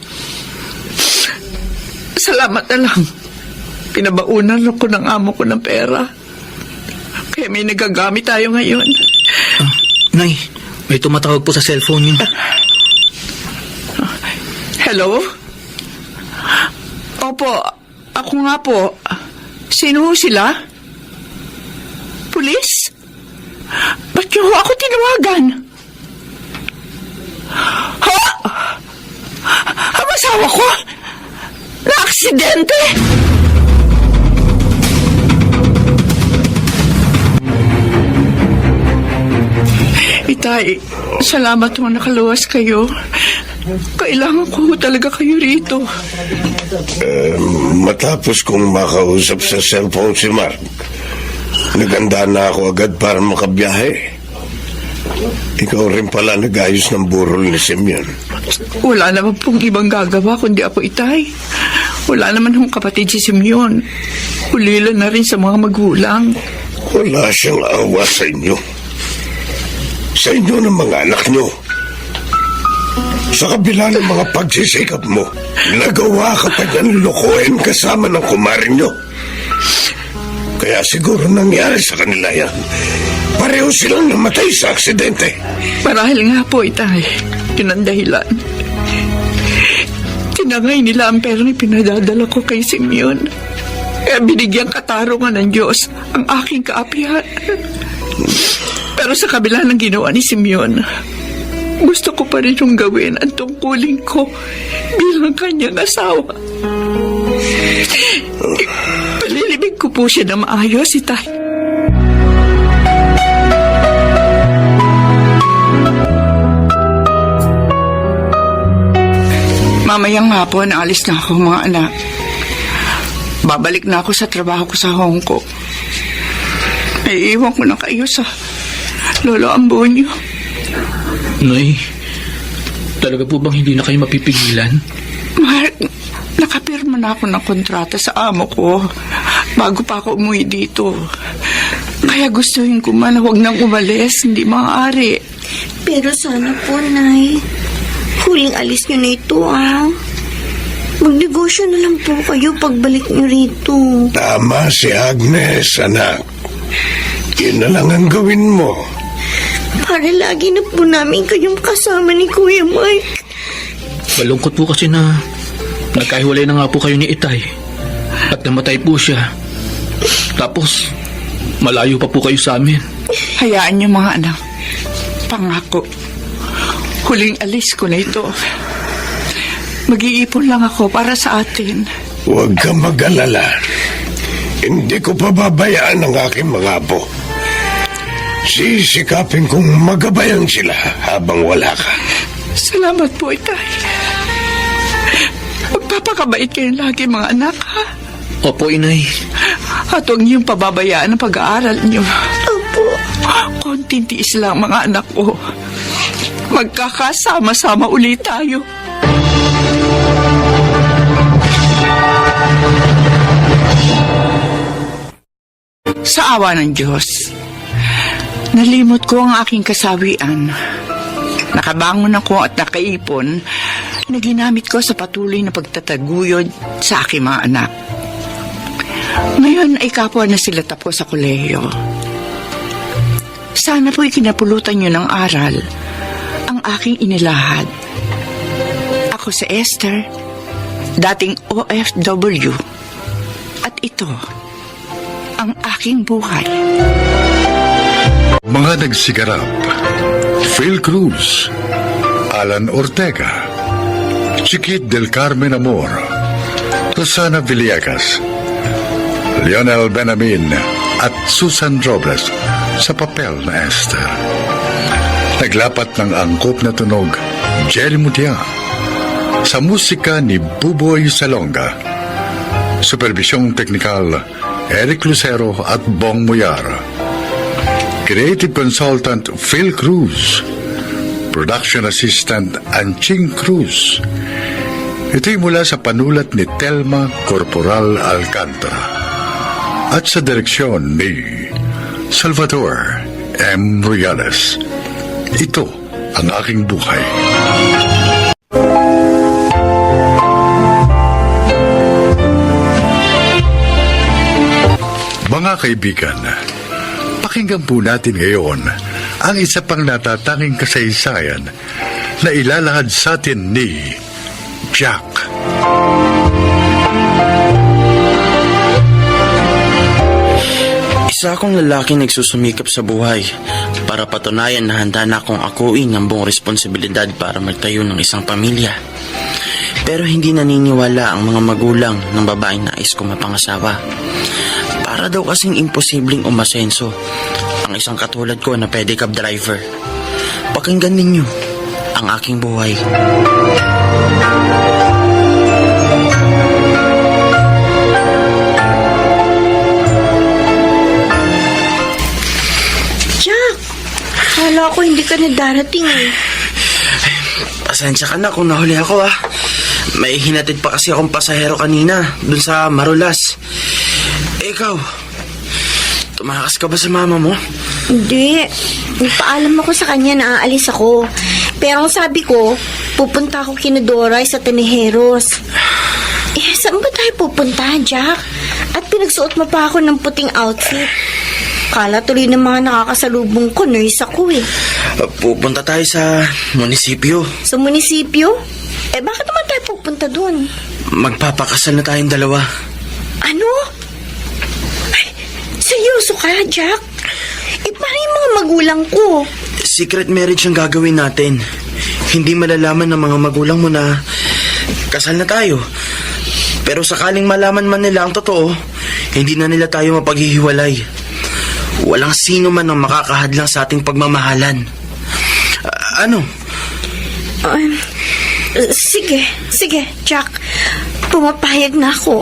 Salamat na lang. Pinabaunan ako ng amo ko ng pera. Kaya may nagagamit tayo ngayon.
Nay, may tumatawag po sa cellphone niyo.
Hello? Opo, ako nga po. Sino ho sila? Pulis? Ba't niyo ho ako tinawagan? Ha? Ang asawa ko? Na-aksidente? Itay, salamat mo nakaluwas kayo. Kailangan ko talaga kayo rito.
Matapos kong makausap sa cellphone si Mark, naganda na ako agad para makabiyahe. Ikaw rin pala nag-ayos ng burol ni Simeon.
Wala naman pong ibang gagawa kundi ako, Itay. Wala naman hong kapatid si Simeon. Ulila na rin sa mga magulang.
Wala siyang awa sa inyo. Sa inyo ng mga anak nyo. Sa kabila ng mga pagsisikap mo, nagawa ka pa niyan lukuhin kasama ng kumarin nyo. Kaya siguro nangyari sa kanila yan. Pareho silang namatay sa aksidente.
Marahil nga po, Itay. Yun ang dahilan. Tinangay nila ang perang pinadadala ko kay Simeon. Kaya binigyan katarungan ng Diyos ang aking kaapihan. Pero sa kabila ng ginawa ni Simeon, gusto ko pa rin yung gawin ang tungkulin ko bilang kanyang asawa. Palilibig ko po siya na maayos, Itay. Mamayang hapon, alis na ako, mga anak. Babalik na ako sa trabaho ko sa Hong Kong. Naiiwan ko na kayo sa Lolo Ambonyo.
Nay, talaga po bang hindi na kayo mapipigilan?
Mark, nakapirma na ako ng kontrata sa amo ko bago pa ako umuwi dito. Kaya gustuhin ko man na huwag nang umalis, hindi maaari.
Pero sana po, Nay. Huling alis niyo na ito, Magnegosyo na lang po kayo pagbalik niyo rito.
Tama si Agnes, anak. Yun na lang ang gawin mo.
Para lagi na po namin kayong kasama ni Kuya Mike.
Malungkot po kasi na nagkahiwalay na nga po kayo ni Itay. At namatay po siya. Tapos, malayo pa po kayo sa amin.
Hayaan niyo mga anak. Pangako. Huling alis ko na ito. Mag-iipon lang ako para sa atin.
Huwag kang mag-alala. Hindi ko pababayaan ang aking mga apo. Sisikapin kong magabayan sila habang wala ka.
Salamat po, Itay. Magpapakabait kayo lagi, mga anak, ha?
Opo, Inay.
At huwag niyong pababayaan ang pag-aaral niyo.
Opo.
Konting tiis lang, mga anak ko. Magkakasama-sama ulit tayo. Sa awa ng Diyos, nalimot ko ang aking kasawian. Nakabangon ako at nakaipon na ginamit ko sa patuloy na pagtataguyod sa aking mga anak. Ngayon ay kapwa na sila tapos sa kolehiyo. Sana po'y kinapulutan niyo ng aral ang aking inilahad. Ako si Esther, dating OFW. At ito, ang aking buhay.
Mga nagsigarap: Phil Cruz, Alan Ortega, Chiquit del Carmen Amor, Rosana Villegas, Lionel Benamin at Susan Robles sa papel na Esther. Naglapat ng angkop na tunog, Jerry Mutia. Sa musika ni Buboy Salonga. Supervisyong teknikal, Eric Lucero at Bong Muyar. Creative Consultant Phil Cruz. Production Assistant Anching Cruz. Ito'y mula sa panulat ni Telma Corporal Alcantara at sa direksyon ni Salvador M. Riales. Ito ang aking buhay. Mga kaibigan, pakinggan po natin ngayon ang isa pang natatanging kasaysayan na ilalahad sa atin ni Jack.
Isa akong lalaki nagsusumikap sa buhay para patunayan na handa na akong akuin ang buong responsibilidad para magtayo ng isang pamilya. Pero hindi naniniwala ang mga magulang ng babaeng nais ko mapangasawa. Para daw kasing imposibleng umasenso ang isang katulad ko na pedicab driver. Pakinggan ninyo ang aking buhay.
Jack, kala ko hindi ka na darating eh.
Pasensya ka na kung nahuli ako May hinatid pa kasi akong pasahero kanina dun sa Marulas. Ikaw, tumakas ka ba sa mama mo?
Hindi. Nagpaalam ako sa kanya na aalis ako. Pero ang sabi ko, pupunta ako kina Doray sa Tanejeros. Saan ba tayo pupunta, Jack? At pinagsuot mo pa ako ng puting outfit. Kala tuloy ng mga nakakasalubong ko, nurse ako eh.
Pupunta tayo sa munisipyo.
Sa munisipyo? Bakit naman tayo pupunta doon?
Magpapakasal na tayong dalawa.
Ano? Ay, seryoso ka, Jack? Paano yung mga magulang ko?
Secret marriage ang gagawin natin. Hindi malalaman ng mga magulang mo na kasal na tayo. Pero sakaling malaman man nila ang totoo, hindi na nila tayo mapaghihiwalay. Walang sino man ang makakahadlang sa ating pagmamahalan. Ano?
Sige, Jack. pumapayag na ako.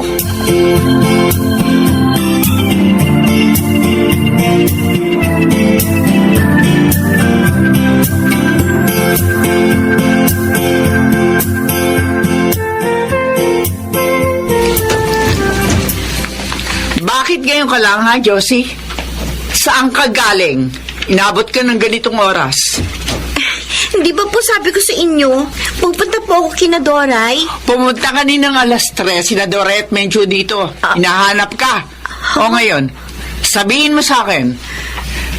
Bakit ngayon ka lang, ha, Josie? Saan ka galing? Inabot ka ng ganitong oras.
Hindi ba po sabi ko sa inyo, pupunta po ako kina Doray?
Pumunta ka din ng alas 3, sina Dorette Mencho dito. Hinahanap ka. O ngayon, sabihin mo sa akin,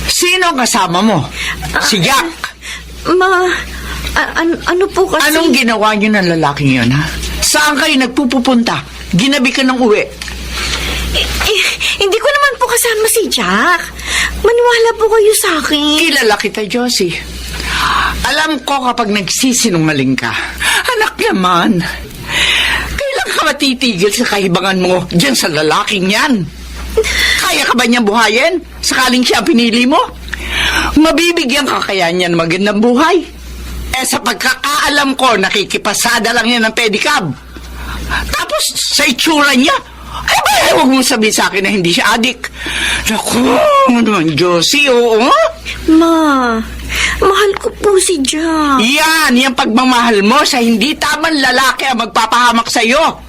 sino ang kasama mo? Si Jack.
Ano po kasi?
Anong ginawa niyo ng lalaking yun, ha? Saan kayo nagpupunta? Ginabi ka ng uwi.
Hindi ko naman po kasama si Jack. Maniwala po kayo sa akin.
Kilala kita, Josie. Alam ko kapag nagsisinungaling ka. Anak naman, kailan ka matitigil sa kahibangan mo dyan sa lalaking yan? Kaya ka ba niyang buhayin? Sakaling siya ang pinili mo? Mabibigyan ka kaya niyan magandang buhay? Sa pagkakaalam ko, nakikipasada lang yan ng pedicab. Tapos, sa itsura niya, huwag mo sabihin sa akin na hindi siya adik. Naku, ano naman, Josie, oo?
Ma, mahal ko po si Jack.
Yan pagmamahal mo sa hindi tamang lalaki ang magpapahamak sa'yo.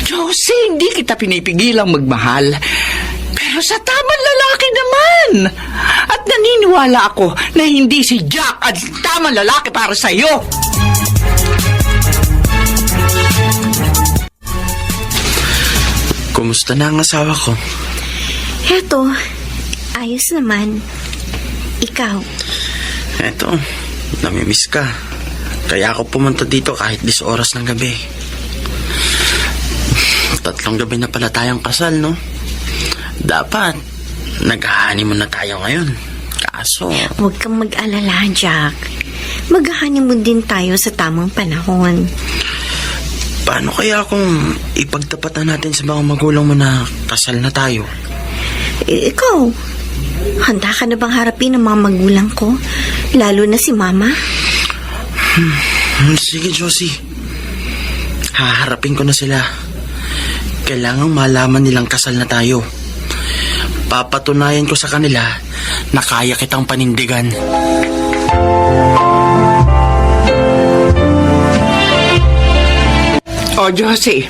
Josie, hindi kita pinipigilang magmahal. Pero sa tamang lalaki naman. At naniniwala ako na hindi si Jack ang tamang lalaki para sa'yo.
Kumusta na ang asawa ko?
Heto, ayos naman. Ikaw?
Eto, namimiss ka. Kaya ako pumunta dito kahit 10 oras ng gabi. 3 gabi na pala tayong kasal, no? Dapat, nag-honeymoon na tayo ngayon. Kaso...
Huwag kang mag-alala, Jack. Mag-honeymoon din tayo sa tamang panahon.
Paano kaya kung ipagtapatan natin sa mga magulang mo na kasal na tayo?
Ikaw, handa ka na bang harapin ang mga magulang ko? Lalo na si Mama?
Sige, Josie. Haharapin ko na sila. Kailangang malaman nilang kasal na tayo. Papatunayan ko sa kanila na kaya kitang panindigan.
O, Josie,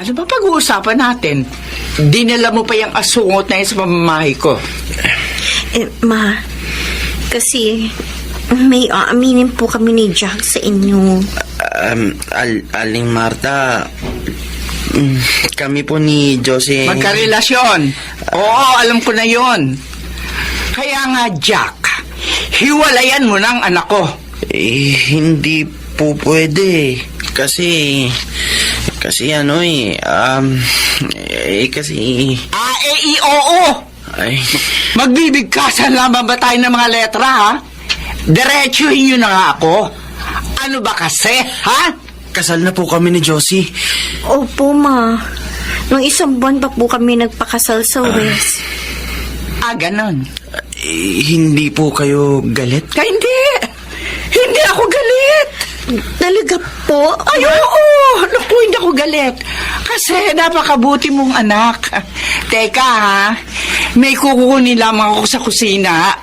ano ba pag-uusapan natin? Dinala mo pa yung asungot na yun sa pamamahay ko.
Ma, kasi may aaminin po kami ni Jack sa inyo.
Aling Marta, kami po ni Josie...
Magkarelasyon. Oo, alam ko na yon. Kaya nga, Jack, hiwalayan mo ng anak ko.
Hindi po pwede. Kasi kasi
Oo.
Ay,
Magbibigkasan lamang ba tayo ng mga letra, ha? Diretsuhin nyo na nga ako. Ano ba kasi, ha?
kasal na po kami ni Josie.
Opo, Ma. Nung 1 buwan pa po kami nagpakasal sa West.
Ganon.
Hindi po kayo galit?
Hindi. Hindi ako galit.
Talaga po?
Ay, oo. Naku, hindi ako galit. Kasi napakabuti mong anak. Teka, ha? May kukunin lamang ako sa kusina.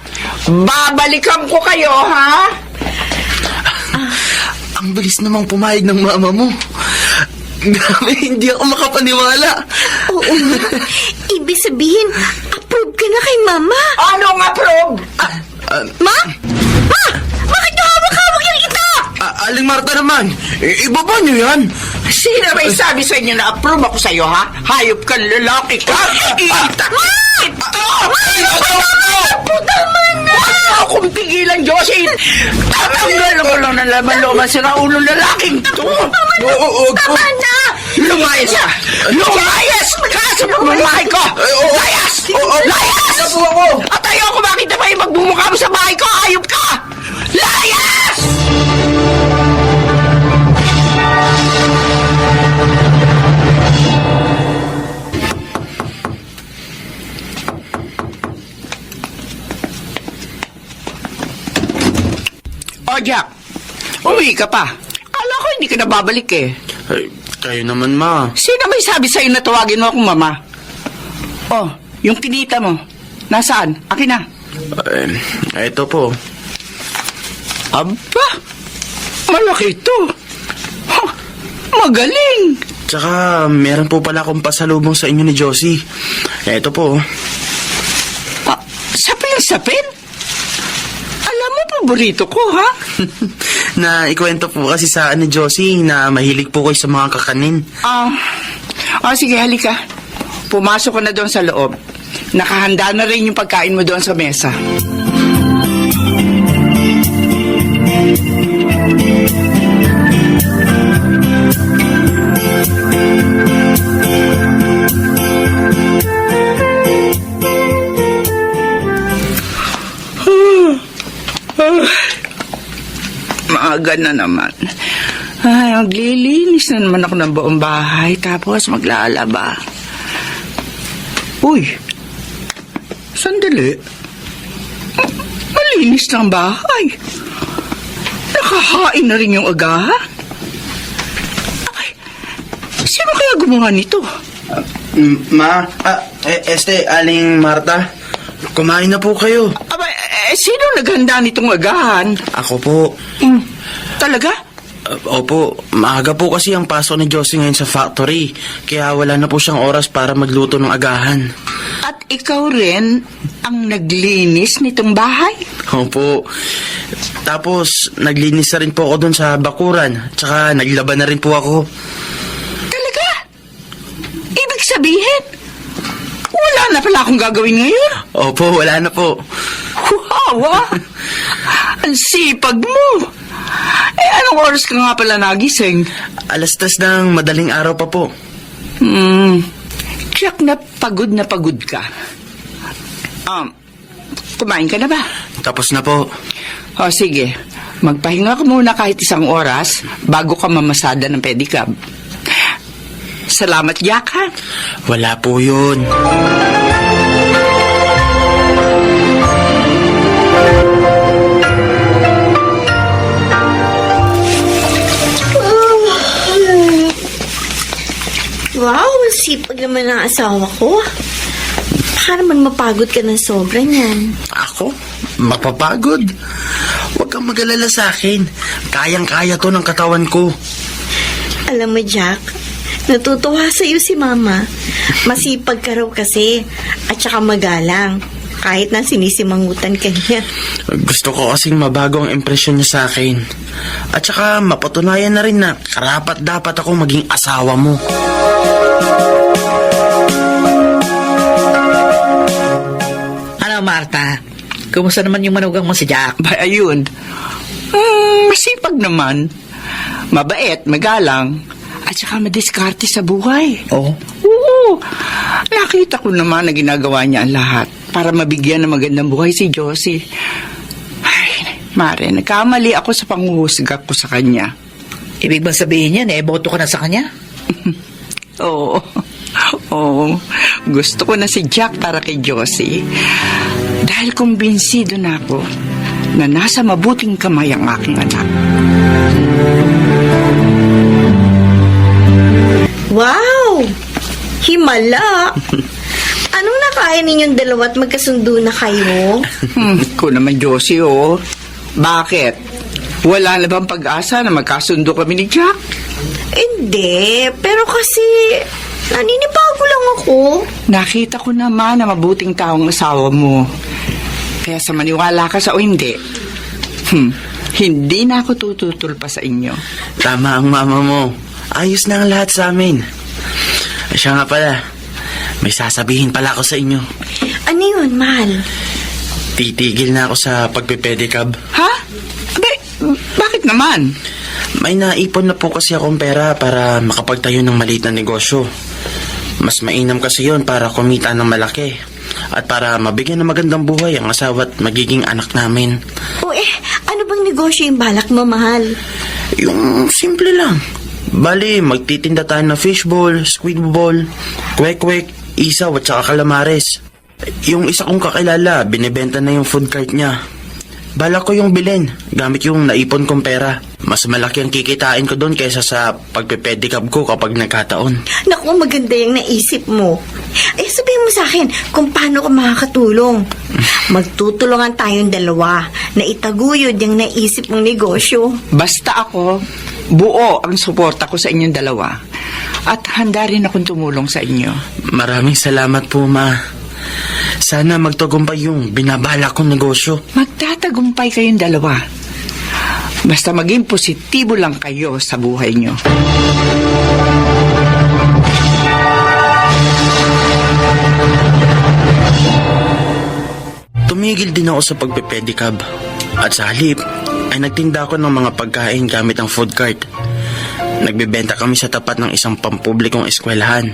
Babalikan ko kayo, ha?
Ang bilis namang pumayag ng mama mo. Grabe, hindi ako makapaniwala.
Oo, Ma. Ibig sabihin, approve ka na kay Mama.
Anong approve?
Ma? Ma! Bakit niyo hawak-hawak yan ito?
Aling Marta naman, ibaba niyo yan.
Sino may sabi sa inyo na approve ako sa'yo, ha? Hayop kang lalaki ka. Ito!
Tama na!
Huwag akong pigilan, Josie! Tatanggal ko lang ng laman-laman sa naulong lalaking to!
Tama na!
Lumayas ka! Lumayas! Kaso ng bahay ko! Layas! Layas! At ayoko makita pa yung magbumukha mo sa bahay ko! Hayop ka! Layas! O, Jack, uwi ka pa. Kala ko hindi ka na babalik eh.
Kayo naman, ma.
Sino may sabi sa'yo na tawagin mo akong mama? Oh, yung kinita mo. Nasaan? Akin na.
Ito po.
Aba, malaki ito. Ha, magaling.
Tsaka, meron po pala akong pasalubong sa inyo ni Josie. Ito po.
Ah, sapin? Alam mo, paborito ko, ha?
Na ikwento po kasi sa ni Josie na mahilig po kayo sa mga kakanin.
Sige, halika. Pumasok ka na doon sa loob. Nakahanda na rin yung pagkain mo doon sa mesa. Maaga na naman. Ay, maglilinis na naman ako ng buong bahay, tapos maglalaba. Uy, sandali. Malinis ng bahay. Nakahain na rin yung agahan. Ay, sino kaya gumawa nito?
Aling Marta, kumain na po kayo.
Aba, sino naghanda nitong agahan?
Ako po.
Talaga?
Opo, maaga po kasi ang pasok ni Josie ngayon sa factory. Kaya wala na po siyang oras para magluto ng agahan.
At ikaw rin ang naglinis nitong bahay?
Opo. Tapos, naglinis na rin po ako dun sa bakuran. Tsaka, naglaba na rin po ako.
Talaga? Ibig sabihin, wala na pala akong gagawin ngayon?
Opo, wala na po.
Wow, ang sipag mo. Anong oras ka nga pala nagising?
3:00 ng madaling araw pa po.
Tiyak na pagod ka. Kumain ka na ba?
Tapos na po.
O sige, magpahinga ka muna kahit 1 oras bago ka mamasada ng pedicab. Salamat, Jack, ha?
Wala po yun.
Wow, ang sipag naman ng asawa ko. Baka naman mapagod ka ng sobra niyan.
Ako? Mapapagod? Huwag kang mag-alala sa akin. Kayang-kaya to ng katawan ko.
Alam mo, Jack, natutuwa sa'yo si Mama. Masipag ka raw kasi at saka magalang. Kahit na sinisimangutan ka niya.
Gusto ko kasing mabago ang impresyon niya sa akin. At saka mapatunayan na rin na karapat-dapat ako maging asawa mo.
Ano, Marta? Kumusta naman yung manugang mo si Jack?
Ba, ayun. Masipag naman. Mabait, magalang. At saka madiskarte sa buhay.
Oo.
Oo. Nakita ko naman na ginagawa niya ang lahat para mabigyan ng magandang buhay si Josie. Ay, Mare, nagkamali ako sa panghuhusga ko sa kanya.
Ibig bang sabihin yan, boto ka na sa kanya?
Oo. Oo. Gusto ko na si Jack para kay Josie. Dahil kumbinsido na ako na nasa mabuting kamay ang aking anak.
Wow! Himala! Anong nakain ninyong dalawa at magkasundo na kayo?
Ko naman, Josie, oh. Bakit? Wala na bang pag-asa na magkasundo kami ni Jack?
Hindi, pero kasi naninibago lang ako.
Nakita ko naman na mabuting taong asawa mo. Kaya sa maniwala ka sa o hindi, hindi na ako tututol pa sa inyo.
Tama ang mama mo. Ayos na ang lahat sa amin. Siya nga pala, may sasabihin pala ako sa inyo.
Ano yun, mahal?
Titigil na ako sa pagpipedicab.
Ha? Abe, bakit naman?
May naipon na po kasi akong pera para makapagtayo ng maliit na negosyo. Mas mainam kasi yon para kumita ng malaki. At para mabigyan ng magandang buhay ang asawa at magiging anak namin.
O ano bang negosyo yung balak mo, mahal?
Yung simple lang. Bali, magtitinda tayo ng fishball, squid ball, kwek-kwek, isaw at saka calamares. Yung isa kong kakilala, binibenta na yung food cart niya. Balak ko yung bilhin gamit yung naipon kong pera. Mas malaki ang kikitain ko doon kaysa sa pagpipedicab ko kapag nagkataon.
Naku, maganda yung naisip mo. Eh, sabihin mo sa akin kung paano ka makakatulong. Magtutulungan tayong dalawa na itaguyod yung naisip mong negosyo.
Basta ako, buo ang suporta ko sa inyong dalawa. At handa rin akong tumulong sa inyo.
Maraming salamat po, Ma. Sana magtagumpay yung binabala kong negosyo.
Magtatagumpay kayong dalawa. Basta maging positibo lang kayo sa buhay nyo.
Tumigil din ako sa pagpipedicab. At sa halip, ay nagtinda ako ng mga pagkain gamit ang food cart. Nagbebenta kami sa tapat ng isang pampublikong eskwelahan.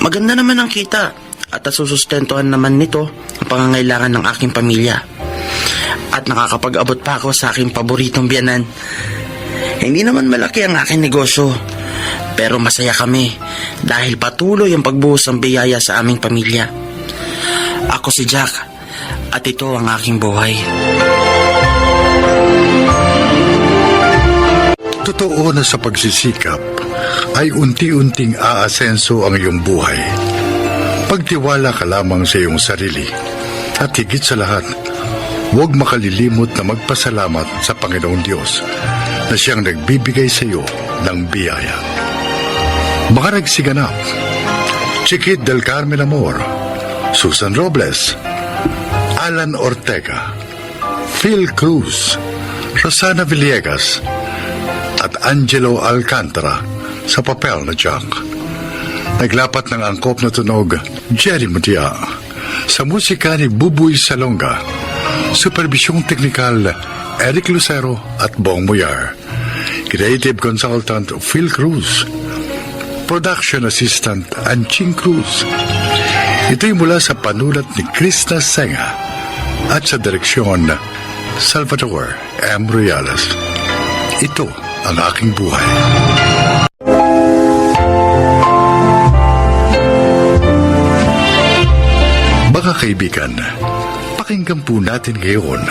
Maganda naman ang kita at nasusustentuhan naman nito ang pangangailangan ng aking pamilya. At nakakapag-abot pa ako sa aking paboritong biyanan. Hindi naman malaki ang aking negosyo, pero masaya kami dahil patuloy ang pagbuhos ng biyaya sa aming pamilya. Ako si Jack at ito ang aking buhay.
Totoo na sa pagsisikap ay unti-unting aasenso ang iyong buhay. Pagtiwala ka lamang sa iyong sarili at higit sa lahat, huwag makalilimot na magpasalamat sa Panginoong Diyos na siyang nagbibigay sa iyo ng biyaya. Mga nagsiganap, Chiquit del Carmen Amor, Susan Robles, Alan Ortega, Phil Cruz, Rosana Villegas, at Angelo Alcantara sa papel na Jack. Naglapat ng angkop na tunog, Jerry Mutia. Sa musika ni Bubuy Salonga. Supervisyong teknikal, Eric Lucero at Bong Muyar. Creative Consultant, Phil Cruz. Production Assistant, Anching Cruz. Ito'y mula sa panulat ni Krishna Senga at sa direksyon, Salvador M. Reales. Ito ang aking buhay. Mga kaibigan, pakinggan po natin ngayon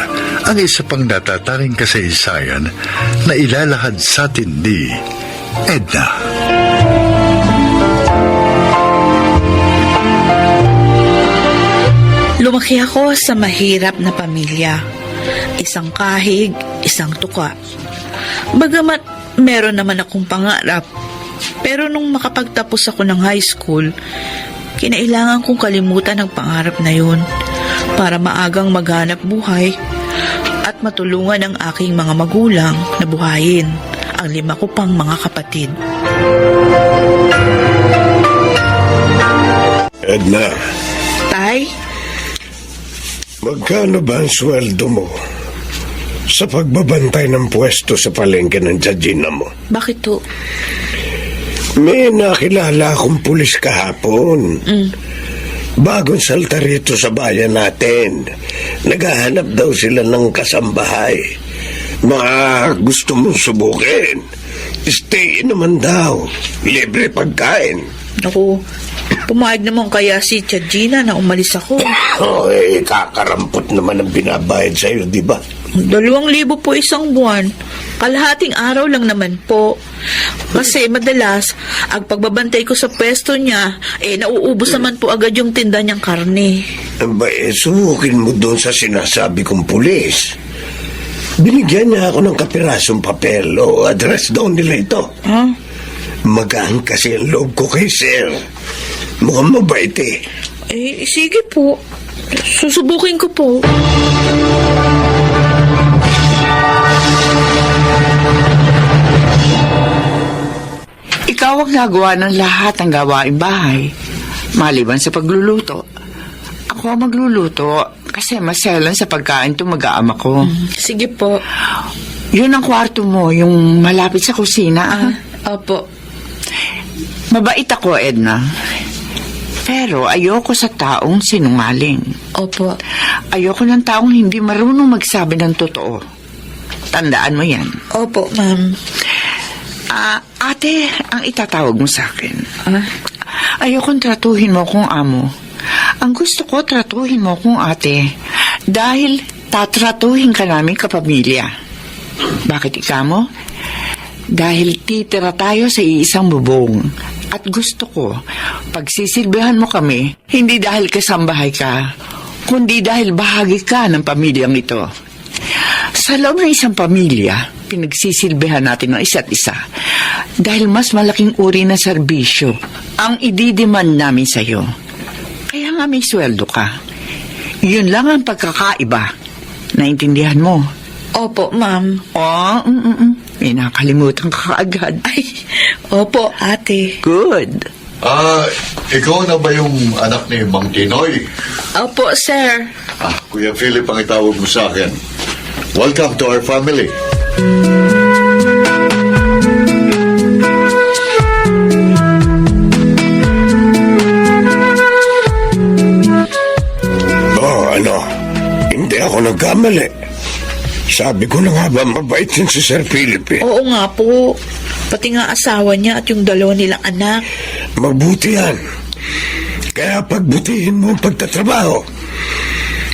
ang isa pang natatanging kasaysayan na ilalahad sa atin ni Edna.
Lumaki ako sa mahirap na pamilya. Isang kahig, isang tuka. Bagamat meron naman akong pangarap, pero nung makapagtapos ako ng high school, kinailangan kong kalimutan ang pangarap na yun para maagang maghanap buhay at matulungan ang aking mga magulang na buhayin ang 5 ko pang mga kapatid.
Edna,
Tay,
magkano ba ang sweldo mo sa pagbabantay ng pwesto sa palengke ng Jajina mo?
bakit to?
May nakilala akong pulis kahapon. Bagong salta rito sa bayan natin. Naghahanap daw sila ng kasambahay. Gusto mong subukin. Stay naman daw. Libre pagkain.
Naku, pumayag naman kaya si Tia Gina na umalis ako.
Kakarampot naman ang binabayad sa'yo, di ba?
2,000 po isang buwan. Kalahating araw lang naman po. Kasi madalas, ang pagbabantay ko sa pwesto niya, nauubos naman po agad yung tinda niyang karne.
Subukin mo doon sa sinasabi kong pulis. Binigyan niya ako ng kapirasong papel o address daw nila ito.
Huh?
Magaan kasi ang loob ko kay Sir. Mukhang mabait eh.
Sige po. Susubukin ko po.
Ikaw ang nagawa ng lahat ng gawaing bahay, maliban sa pagluluto. Ako ang magluluto kasi maselan sa pagkain itong mag-aama ko.
Sige po.
Yun ang kwarto mo, yung malapit sa kusina.
Opo.
Mabait ako, Edna. Pero ayoko sa taong sinungaling.
Opo.
Ayoko ng taong hindi marunong magsabi ng totoo. Tandaan mo yan.
Opo, ma'am.
Ate, ang itatawag mo sa akin. Ayokong tratuhin mo kung amo. Ang gusto ko, tratuhin mo kung ate. Dahil tatratuhin ka namin kapamilya. Bakit ika mo? Dahil titira tayo sa iisang bubong. At gusto ko, pagsisilbihan mo kami, hindi dahil kasambahay ka, kundi dahil bahagi ka ng pamilyang ito. Sa loob ng isang pamilya, pinagsisilbihan natin ng isa't isa. Dahil mas malaking uri ng serbisyo ang ididiman namin sa'yo. Kaya nga may sweldo ka. Yun lang ang pagkakaiba. Naintindihan mo?
Opo, ma'am.
May nakalimutan ka agad.
Ay, opo, ate.
Good.
Ikaw na ba yung anak ni Mang Tinoy?
Opo, sir.
Kuya Philip ang itawag mo sa akin. Welcome to our family.
Hindi ako nagkamali. Sabi ko na nga ba mabait yun si Sir Philip eh.
Oo nga po. Pati nga asawa niya at yung dalawa nilang anak.
Mabuti yan. Kaya pagbutihin mo ang pagtatrabaho.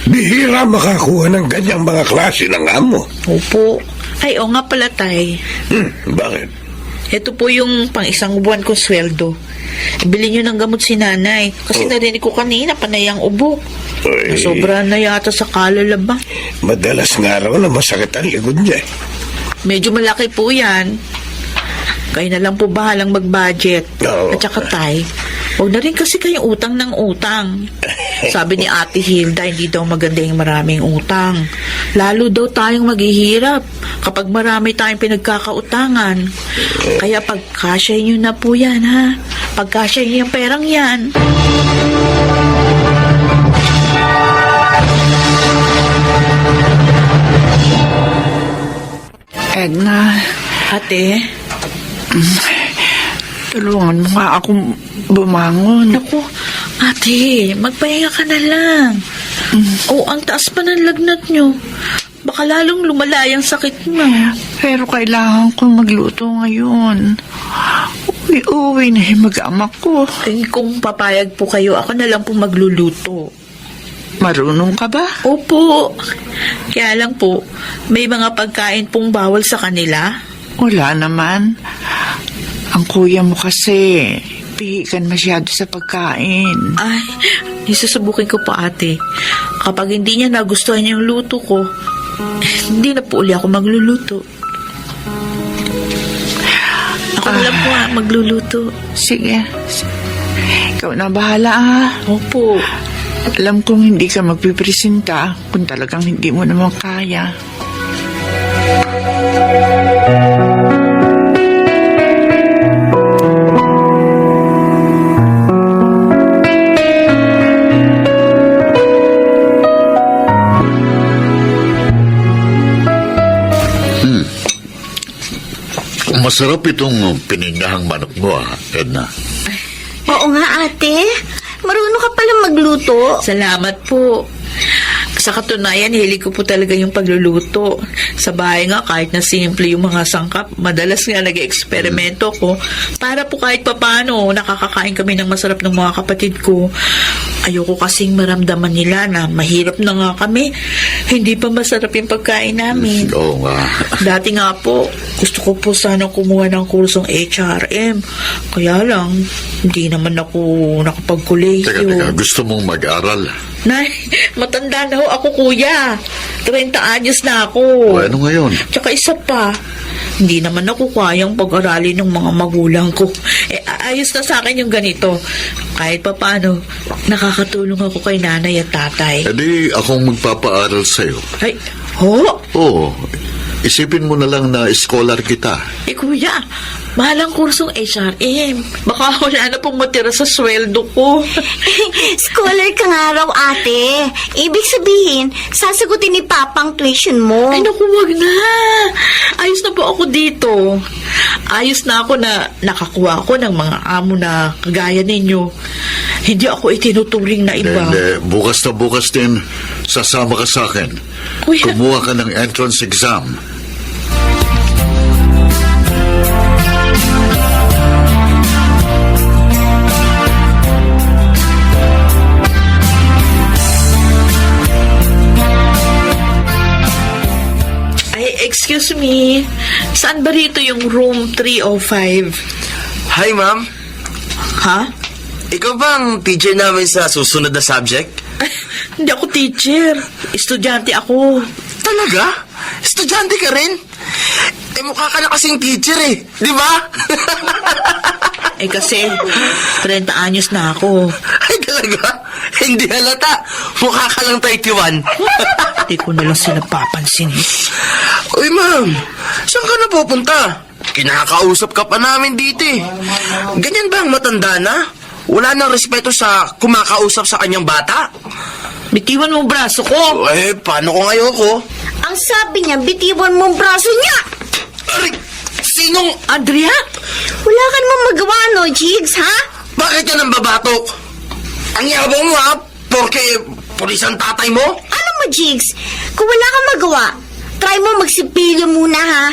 Bihira makakuha ng ganyang mga klase ng amo.
Opo. Ay, oo nga pala, tay.
Bakit?
Ito po yung pang isang buwan kong sweldo. Bili nyo ng gamot si nanay. Kasi narinig ko kanina, panay ang ubo.
Ay.
Sobra na yata sa kalalaba.
Madalas nga raw na masakit ang likod niya.
Medyo malaki po yan. Kayo na lang po bahalang mag-budget.
Oo.
At saka tay, huwag na rin kasi kayong utang ng utang. Sabi ni Ate Hilda, hindi daw maganda yung maraming utang. Lalo daw tayong maghihirap kapag marami tayong pinagkakautangan. Kaya pagkasya nyo na po yan, ha? Pagkasya nyo yung perang yan.
Edna,
Ate,
tulungan mo nga akong bumangon.
naku, ate, magpahinga ka na lang. O, ang taas pa ng lagnat nyo. Baka lalong lumala yung sakit mo.
Pero kailangan kong magluto ngayon. Uwi na yung mag-amak ko.
Eh, kung papayag po kayo, ako na lang po magluluto.
Marunong ka ba?
Opo. Kaya lang po, may mga pagkain pong bawal sa kanila.
Wala naman. Ang kuya mo kasi, pihikan masyado sa pagkain.
Ay, isusubukin ko po ate. Kapag hindi niya nagustuhan yung luto ko, hindi na po uli ako magluluto. Ako na lang po magluluto.
Sige. Ikaw na bahala
Opo.
Alam kong hindi ka magpipresenta kung talagang hindi mo naman kaya.
Masarap itong piningahang manok mo, Edna.
Oo nga, ate. Marunong ka pala magluto.
Salamat po. Sa katunayan, hilig ko po talaga yung pagluluto. Sa bahay nga, kahit na simple yung mga sangkap, madalas nga nag-eksperimento ko para po kahit papano nakakakain kami ng masarap ng mga kapatid ko. Ayoko kasing maramdaman nila na mahirap na nga kami. Hindi pa masarap yung pagkain namin.
Oo nga.
Dati nga po, gusto ko po sana kumuha ng kursong HRM. Kaya lang, hindi naman ako nakapag-kuleyo.
Teka, gusto mong mag-aral?
Nay, matanda na ho ako, kuya. 30 anyos na ako.
O, ano ngayon?
Tsaka isa pa, hindi naman ako kayang pag-aralin ng mga magulang ko. Ayos na sa akin yung ganito. Kahit pa paano, nakakatulong ako kay nanay at tatay.
E di, akong magpapaaral sa'yo.
Ay, ho?
Oo. Isipin mo na lang na scholar kita.
Kuya, mahal ang kursong HRM. Baka wala na pong matira sa sweldo ko.
Scholar ka nga raw, ate. Ibig sabihin, sasagutin ni Papa ang tuition mo.
Ay, naku, wag na. Ayos na po ako dito. Ayos na ako na nakakuha ako ng mga amo na kagaya ninyo. Hindi ako itinuturing na iba.
Hindi, bukas na bukas din, sasama ka sa akin.
Kuya.
Kumuha ka ng entrance exam.
Excuse me, saan ba rito yung room 305?
Hi, ma'am.
Ha?
Ikaw ba ang teacher namin sa susunod na subject?
Hindi ako teacher. Estudyante ako.
Talaga? Estudyante ka rin? Eh, mukha ka na kasing teacher eh. Di ba?
Eh kasi, 30 anyos na ako.
Ay, talaga? Hindi halata. Mukha ka lang 31.
Hindi ko na lang sila papansin.
Uy, ma'am. Saan ka na pupunta? Kinakausap ka pa namin dito eh. Ganyan ba ang matanda na? Wala nang respeto sa kumakausap sa kanyang bata?
Bitiwan mo ang braso ko.
Eh, paano kung ayoko?
Ang sabi niya, bitiwan mo ang braso niya.
Aray, sinong...
Andrea?
Wala ka namang magawa, no, Jigs, ha?
Bakit yan ang babatok? Ang yabang mo ha? Porke pulis ang tatay mo?
Ano mo, Jigs? Kung wala kang magawa, try mo magsipilyo muna, ha?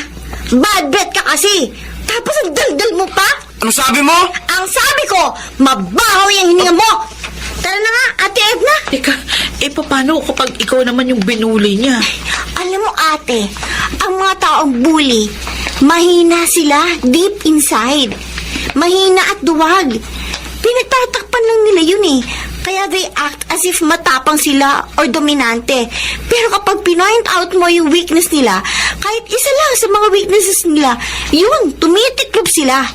Bad breath ka kasi. Tapos ang daldal mo pa.
Ano sabi mo?
Ang sabi ko, mabaho yung hininga mo. Tara na nga, Ate Edna.
Teka, paano kapag ikaw naman yung binuli niya?
Alam mo, ate, ang mga taong bully, mahina sila deep inside. Mahina at duwag. Pinagtatakpan lang nila yun eh. Kaya they act as if matapang sila or dominante. Pero kapag pinoint out mo yung weakness nila, kahit isa lang sa mga weaknesses nila, yun, tumitiklop sila.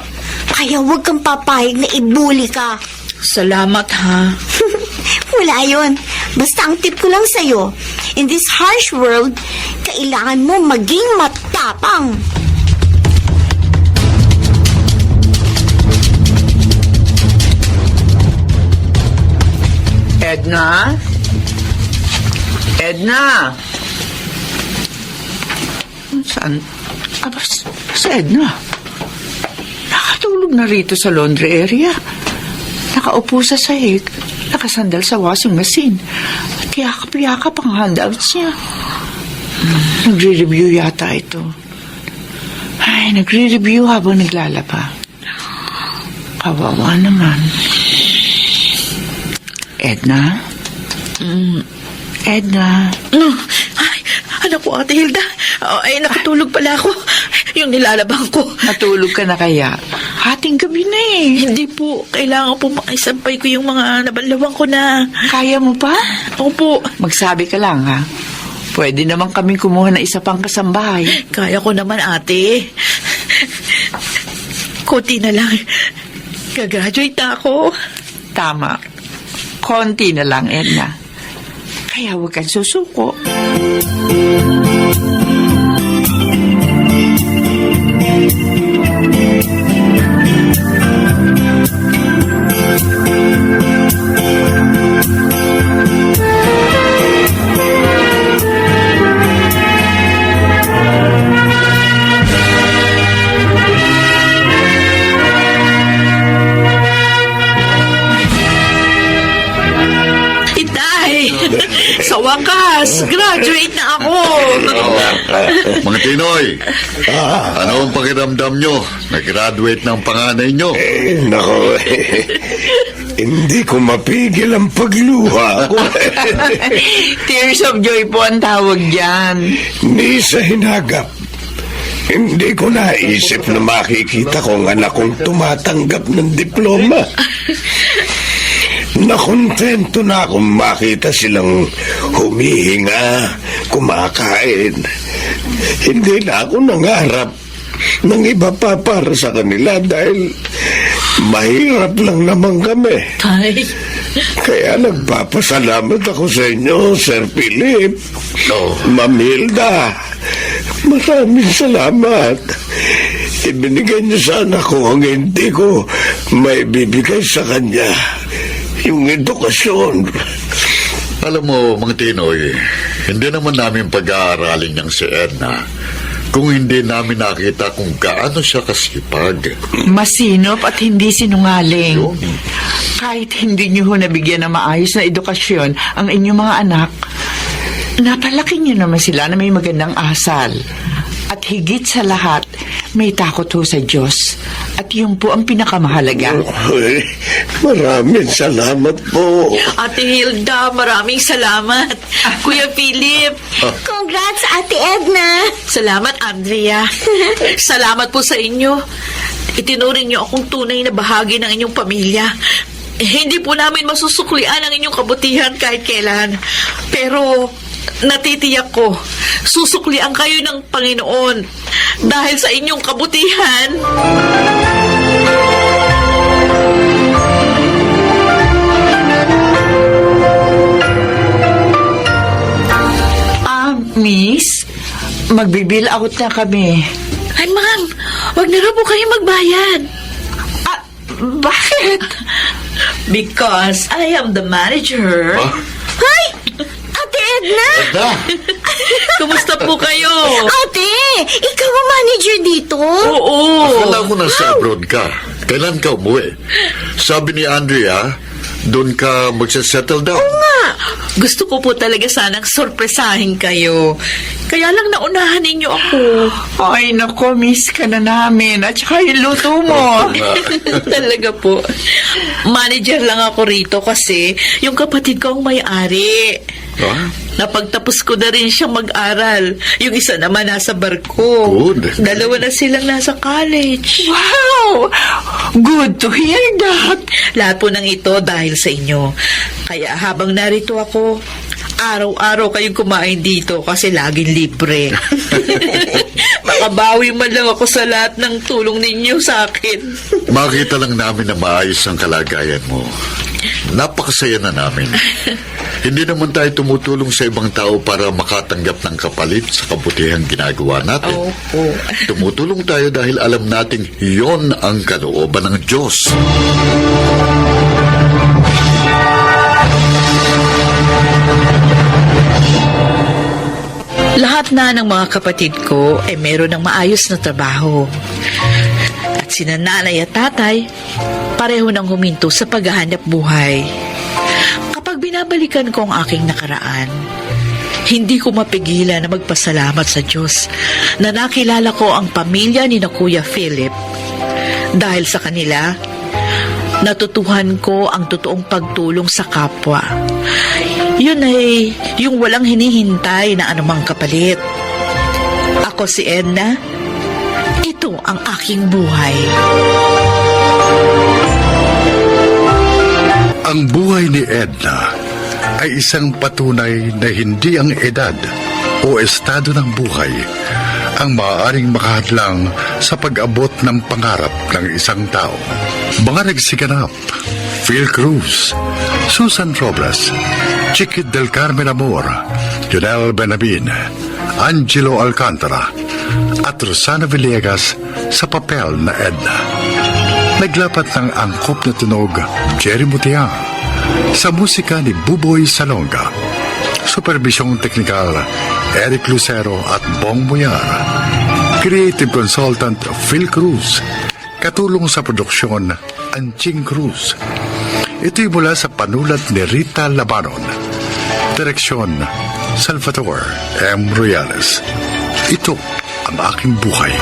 Kaya huwag kang papayag na ibuli ka.
Salamat ha.
Wala yun. Basta ang tip ko lang sa'yo, in this harsh world, kailangan mo maging matapang.
Edna? Edna? Saan? Sa Edna? Nakatulog na rito sa laundry area. Nakaupo sa sahig. Nakasandal sa washing machine. At yakap-yakap ang handouts niya. Nagre-review yata ito. Ay, nagre-review habang naglalaba. Kawawa naman. Edna? Edna?
Ay, anak ko, Ate Hilda. Nakatulog pala ako. Yung nilalabang ko.
Natulog ka na kaya? Hating gabi na eh.
Hindi po. Kailangan po maisampay ko yung mga nabanlawang ko na.
Kaya mo pa?
Ako po.
Magsabi ka lang ha. Pwede naman kami kumuha ng isa pang kasambahay.
Kaya ko naman, ate. Kunti na lang. Gagraduate na ako.
Tama. Konti na lang, Edna. Kaya huwag kang susuko.
Sa wakas, graduate na ako.
Mga Tinoy, ano ang pakiramdam nyo? Nag-graduate ng panganay nyo.
Nako, hindi ko mapigil ang pagluha ko.
Tears of joy po ang tawag dyan.
Ni sa hinagap. Hindi ko naisip na makikita ko ang anak kong tumatanggap ng diploma. Nakontento na akong makita silang humihinga, kumakain. Hindi na ako nangarap ng iba pa para sa kanila dahil mahirap lang naman kami.
Tay.
Kaya nagpapasalamat ako sa inyo, Sir Philip. Ma'am Hilda, maraming salamat. Ibinigay niyo sa anak ko ang hindi ko may bibigay sa kanya. Yung edukasyon.
Alam mo, mga Tinoy, hindi naman namin pag-aaralin niyang si Edna kung hindi namin nakita kung gaano siya kasipag.
Masinop at hindi sinungaling. Kahit hindi niyo ho nabigyan ng maayos na edukasyon ang inyong mga anak, napalaki niyo naman sila na may magandang asal. At higit sa lahat, may takot ho sa Diyos At yun po ang pinakamahalaga.
Ay, maraming salamat po.
Ate Hilda, maraming salamat. Kuya Philip,
Congrats, Ate Edna!
salamat Andrea. Salamat po sa inyo. Itinuring niyo akong tunay na bahagi ng inyong pamilya. Hindi po namin masusuklian ang inyong kabutihan kahit kailan. Pero natitiyak ko, susuklian kayo ng Panginoon dahil sa inyong kabutihan.
Miss, magbibill out na kami.
Ay, ma'am, wag na raw po kayo magbayad.
Bakit?
Because I am the manager.
Hoy! Ate Edna!
Kumusta po kayo?
Ate! Ikaw ang manager dito?
Oo.
Akala ko nasa abroad ka. Kailan ka umuwi? Sabi ni Andrea, doon ka magsasettle down.
Gusto ko po talaga sanang sorpresahin kayo. Kaya lang naunahan ninyo ako.
Ay, nako, miss ka na namin. At saka yung luto mo.
Talaga po. Manager lang ako rito kasi yung kapatid ko ang may-ari. Napagtapos ko na rin siyang mag-aral. Yung isa naman nasa barko.
Good.
Dalawa na silang nasa college.
Wow! Good to hear that.
Lahat po ng ito dahil sa inyo. Kaya habang narito ako, araw-araw kayong kumain dito kasi laging libre. Makabawi man lang ako sa lahat ng tulong ninyo sa akin.
Makita lang namin na maayos ang kalagayan mo. Napakasaya na namin. Hindi naman tayo tumutulong sa ibang tao para makatanggap ng kapalit sa kabutihang ginagawa natin.
Opo.
Tumutulong tayo dahil alam nating yon ang kalooban ng Diyos.
Lahat na ng mga kapatid ko ay meron ng maayos na trabaho. At sina nanay at tatay, pareho nang huminto sa paghahanap buhay. Kapag binabalikan ko ang aking nakaraan, hindi ko mapigilan na magpasalamat sa Diyos na nakilala ko ang pamilya ni na Kuya Philip. Dahil sa kanila, natutuhan ko ang totoong pagtulong sa kapwa. Yun ay yung walang hinihintay na anumang kapalit. Ako si Edna. Ito ang aking buhay.
Ang buhay ni Edna ay isang patunay na hindi ang edad o estado ng buhay ang maaaring makahadlang sa pag-abot ng pangarap ng isang tao. Mga nagsiganap, Phil Cruz, Susan Robles, Chiquit del Carmen Amor, Jonel Benabin, Angelo Alcantara, at Rosana Villegas sa papel na Edna. Naglapat ng angkop na tunog Jerry Mutiang, sa musika ni Buboy Salonga, superbisyong teknikal Eric Lucero at Bong Muyar, creative consultant Phil Cruz, katulong sa produksyon Anching Cruz. Ito'y mula sa panulat ni Rita Labanon, direksyon Salvatore M. Royales. Ito ang aking buhay.